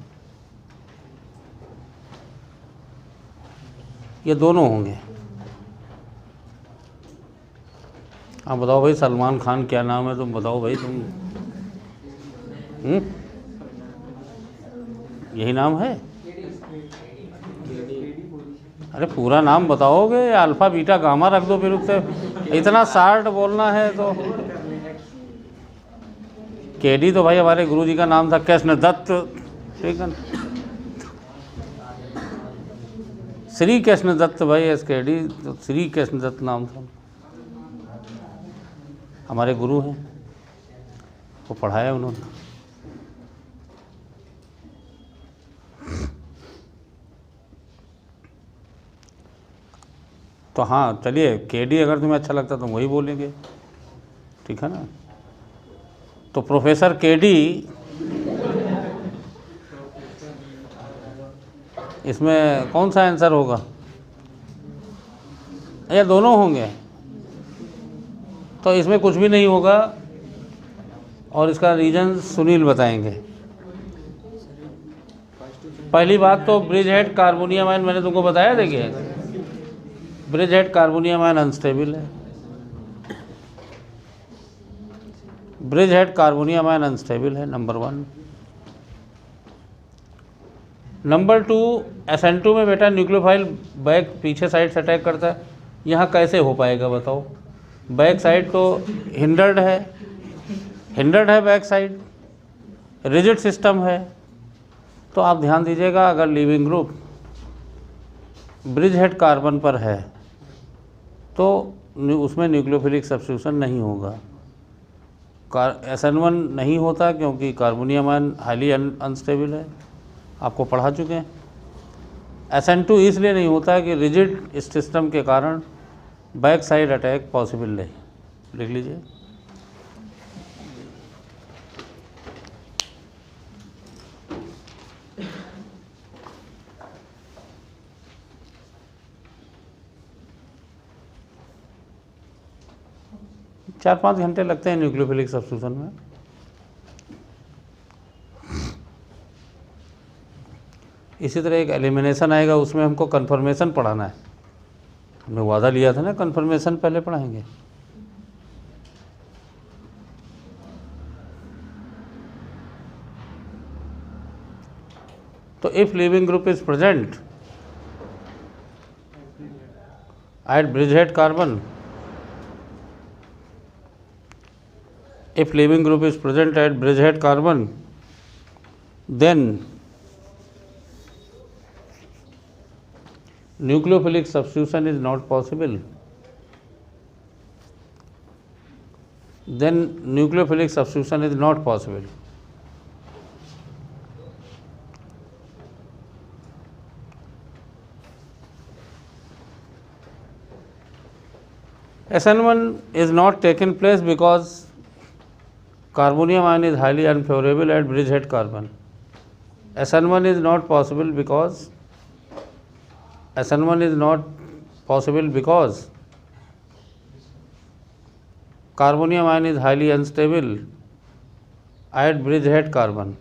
ये दोनों होंगे। आप बताओ भाई, सलमान खान क्या नाम है? तुम बताओ भाई, तुम यही नाम है? अरे पूरा नाम बताओगे या अल्फ़ा बीटा गामा रख दो फिर उससे? इतना शार्ट बोलना है तो केडी तो भाई हमारे गुरुजी का नाम था, कृष्ण दत्त, ठीक है ना, श्री कृष्ण दत्त भाई, एसकेडी तो श्री कृष्ण दत्त नाम था, हमारे गुरु हैं, वो पढ़ाया उन्होंने। तो हाँ चलिए, केडी अगर तुम्हें अच्छा लगता तो वही बोलेंगे, ठीक है ना। तो प्रोफेसर केडी, इसमें कौन सा आंसर होगा, या दोनों होंगे? तो इसमें कुछ भी नहीं होगा, और इसका रीजन सुनील बताएंगे। पहली बात तो ब्रिज हेड कार्बोनियम आयन मैंने तुमको बताया, देखिए bridgehead carbonium ion unstable है, bridgehead carbonium ion unstable है, नंबर 1। नंबर 2, SN2 में बेटा न्यूक्लियोफाइल बैक पीछे साइड से अटैक करता है, यहाँ कैसे हो पाएगा बताओ? बैक साइड तो हिंडर्ड है बैक साइड, रिजिड सिस्टम है। तो आप ध्यान दीजिएगा, अगर leaving group bridgehead carbon पर है तो उसमें न्यूक्लियोफिलिक सब्स्टिट्यूशन नहीं होगा। SN1 नहीं होता क्योंकि कार्बोनियम आयन हाईली अनस्टेबल है, आपको पढ़ा चुके हैं। SN2 इसलिए नहीं होता कि रिजिड सिस्टम के कारण बैक साइड अटैक पॉसिबल नहीं, लिख लीजिए। चार 5 घंटे लगते हैं न्यूक्लियोफिलिक सब्स्टिट्यूशन में। इसी तरह एक एलिमिनेशन आएगा, उसमें हमको कन्फर्मेशन पढ़ाना है, हमने वादा लिया था ना कन्फर्मेशन पहले पढ़ाएंगे। तो if leaving group is present eight bridge head carbon, if leaving group is present at bridge head carbon, then nucleophilic substitution is not possible. Then nucleophilic substitution is not possible. SN1 is not taken place because carbonium ion is highly unfavorable at bridge head carbon. SN1 is not possible because carbonium ion is highly unstable at bridge head carbon.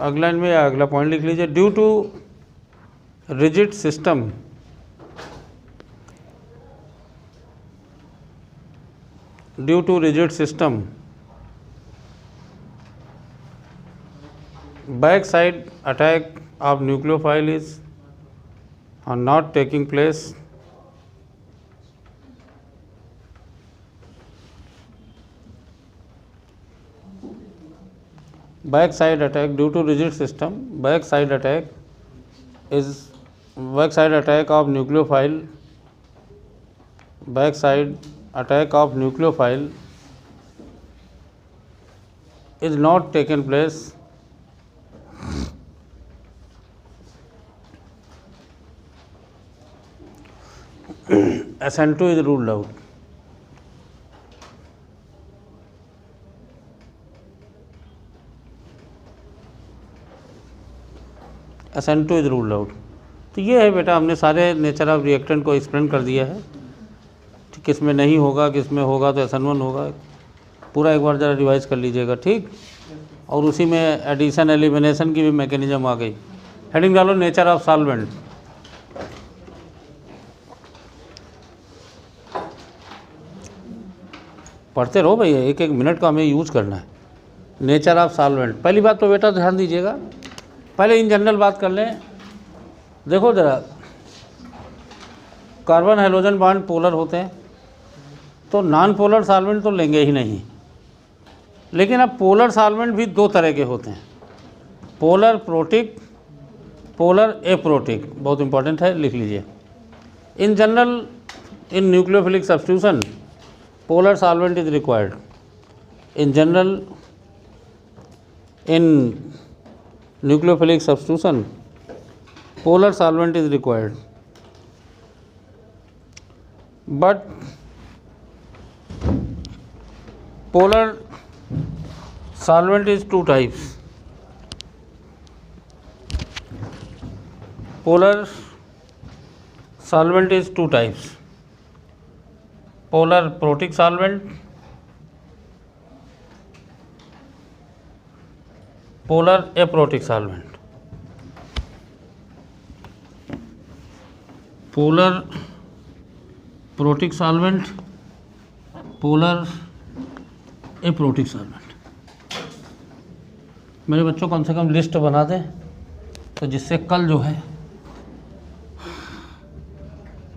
अगला में अगला point लिख लीजिए, due to rigid system back side attack of nucleophile is not taking place backside attack due to rigid system, backside attack of nucleophile, backside attack of nucleophile is not taken place SN2 is ruled out. SN2 is ruled out. तो ये है बेटा, हमने सारे nature of reactant को explain कर दिया है, किस में नहीं होगा, किस में होगा तो SN1 होगा। पूरा एक बार ज़रा रिवाइज कर लीजिएगा, ठीक। और उसी में एडिशन एलिमिनेशन की भी मैकेनिज्म आ गई। हेडिंग डालो नेचर ऑफ सॉल्वेंट। पढ़ते रहो भैया, एक एक मिनट का हमें यूज करना है। नेचर ऑफ सॉल्वेंट, पहली बात तो बेटा ध्यान दीजिएगा, पहले इन जनरल बात कर लें। देखो ज़रा, कार्बन हाइड्रोजन बॉन्ड पोलर होते हैं, तो नॉन पोलर सॉल्वेंट तो लेंगे ही नहीं। लेकिन अब पोलर सॉल्वेंट भी दो तरह के होते हैं, पोलर प्रोटिक, पोलर एप्रोटिक, बहुत इंपॉर्टेंट है, लिख लीजिए। In general in nucleophilic substitution polar solvent is required. In general, in nucleophilic substitution, polar solvent is required. But polar solvent is two types. Polar solvent is two types. Polar protic solvent, polar aprotic solvent. Polar protic solvent, polar aprotic solvent. मेरे बच्चों कम से कम list बना दें, तो जिससे कल जो है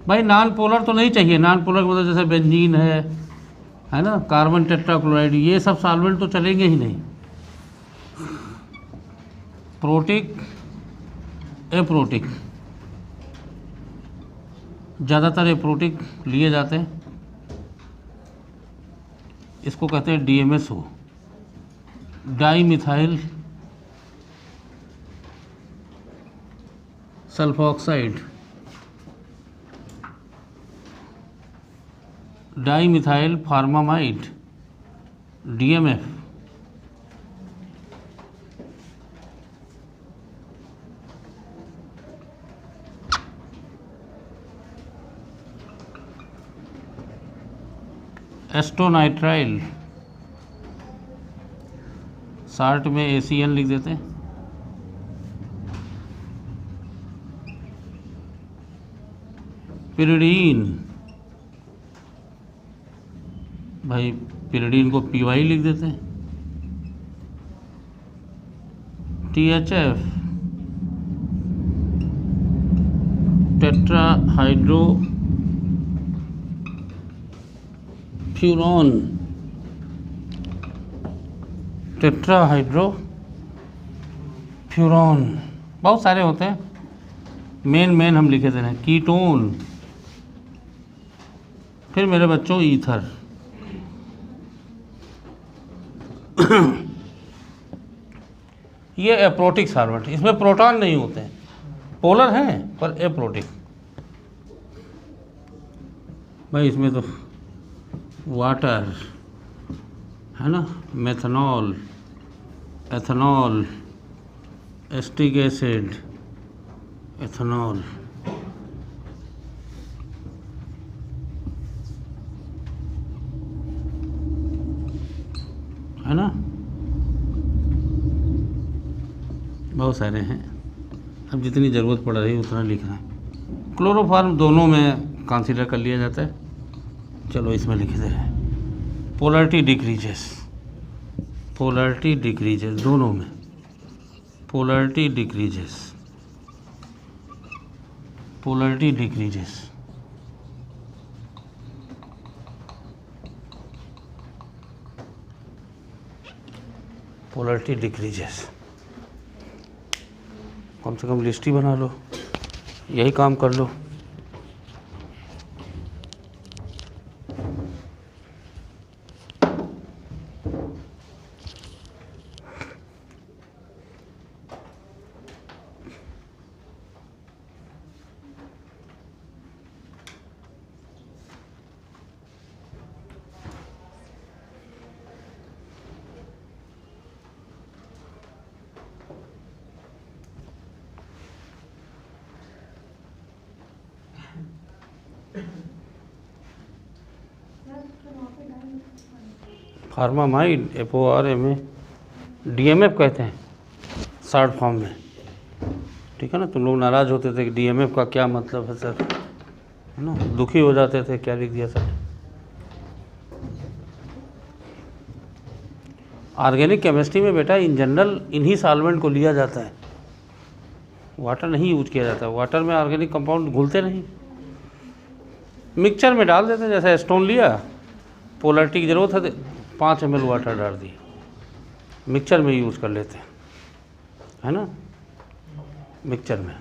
भाई, नॉन पोलर तो नहीं चाहिए। नॉन पोलर मतलब जैसे बेंजीन है ना, कार्बन टेट्राक्लोराइड, ये सब सॉल्वेंट तो चलेंगे ही नहीं। प्रोटिक एप्रोटिक, ज़्यादातर एप्रोटिक लिए जाते हैं। इसको कहते हैं DMSO, dimethyl sulphoxide, dimethyl formamide, DMF। Acetonitrile, साल्ट में ACN लिख देते हैं। पिरिडीन, भाई पिरिडीन को PY लिख देते हैं। THF, tetrahydro furan, tetrahydro furan, बहुत सारे होते हैं। मेन हम लिखे दे रहे हैं। कीटोन, फिर मेरे बच्चों ईथर। ये एप्रोटिक सॉल्वेंट, इसमें प्रोटॉन नहीं होते हैं, पोलर हैं पर एप्रोटिक। भाई इसमें तो वाटर है ना, methanol, ethanol, acetic acid, ethanol, है ना, बहुत सारे हैं। अब जितनी ज़रूरत पड़ रही है उतना लिखना है। क्लोरोफॉर्म दोनों में कंसीडर कर लिया जाता है। चलो इसमें लिख दे रहे हैं। पोलरिटी डिक्रीजेस, पोलरिटी डिक्रीजेस दोनों में, polarity decreases, polarity decreases. Polarity decreases, कम से कम लिस्ट ही बना लो, यही काम कर लो। फार्मामाइड, FORMA, DMF कहते हैं शॉर्ट फॉर्म में। ठीक है ना, तुम लोग नाराज़ होते थे कि DMF का क्या मतलब है सर, है ना, दुखी हो जाते थे, क्या लिख दिया सर। ऑर्गेनिक केमिस्ट्री में बेटा इन जनरल इन्हीं सॉल्वेंट को लिया जाता है, वाटर नहीं यूज किया जाता। वाटर में ऑर्गेनिक कंपाउंड घुलते नहीं, मिक्सचर में डाल देते हैं। जैसे स्टोन लिया, पोलरिटी की ज़रूरत है 5 ml वाटर डाल दिया, मिक्सचर में यूज़ कर लेते हैं, है ना, मिक्सचर में।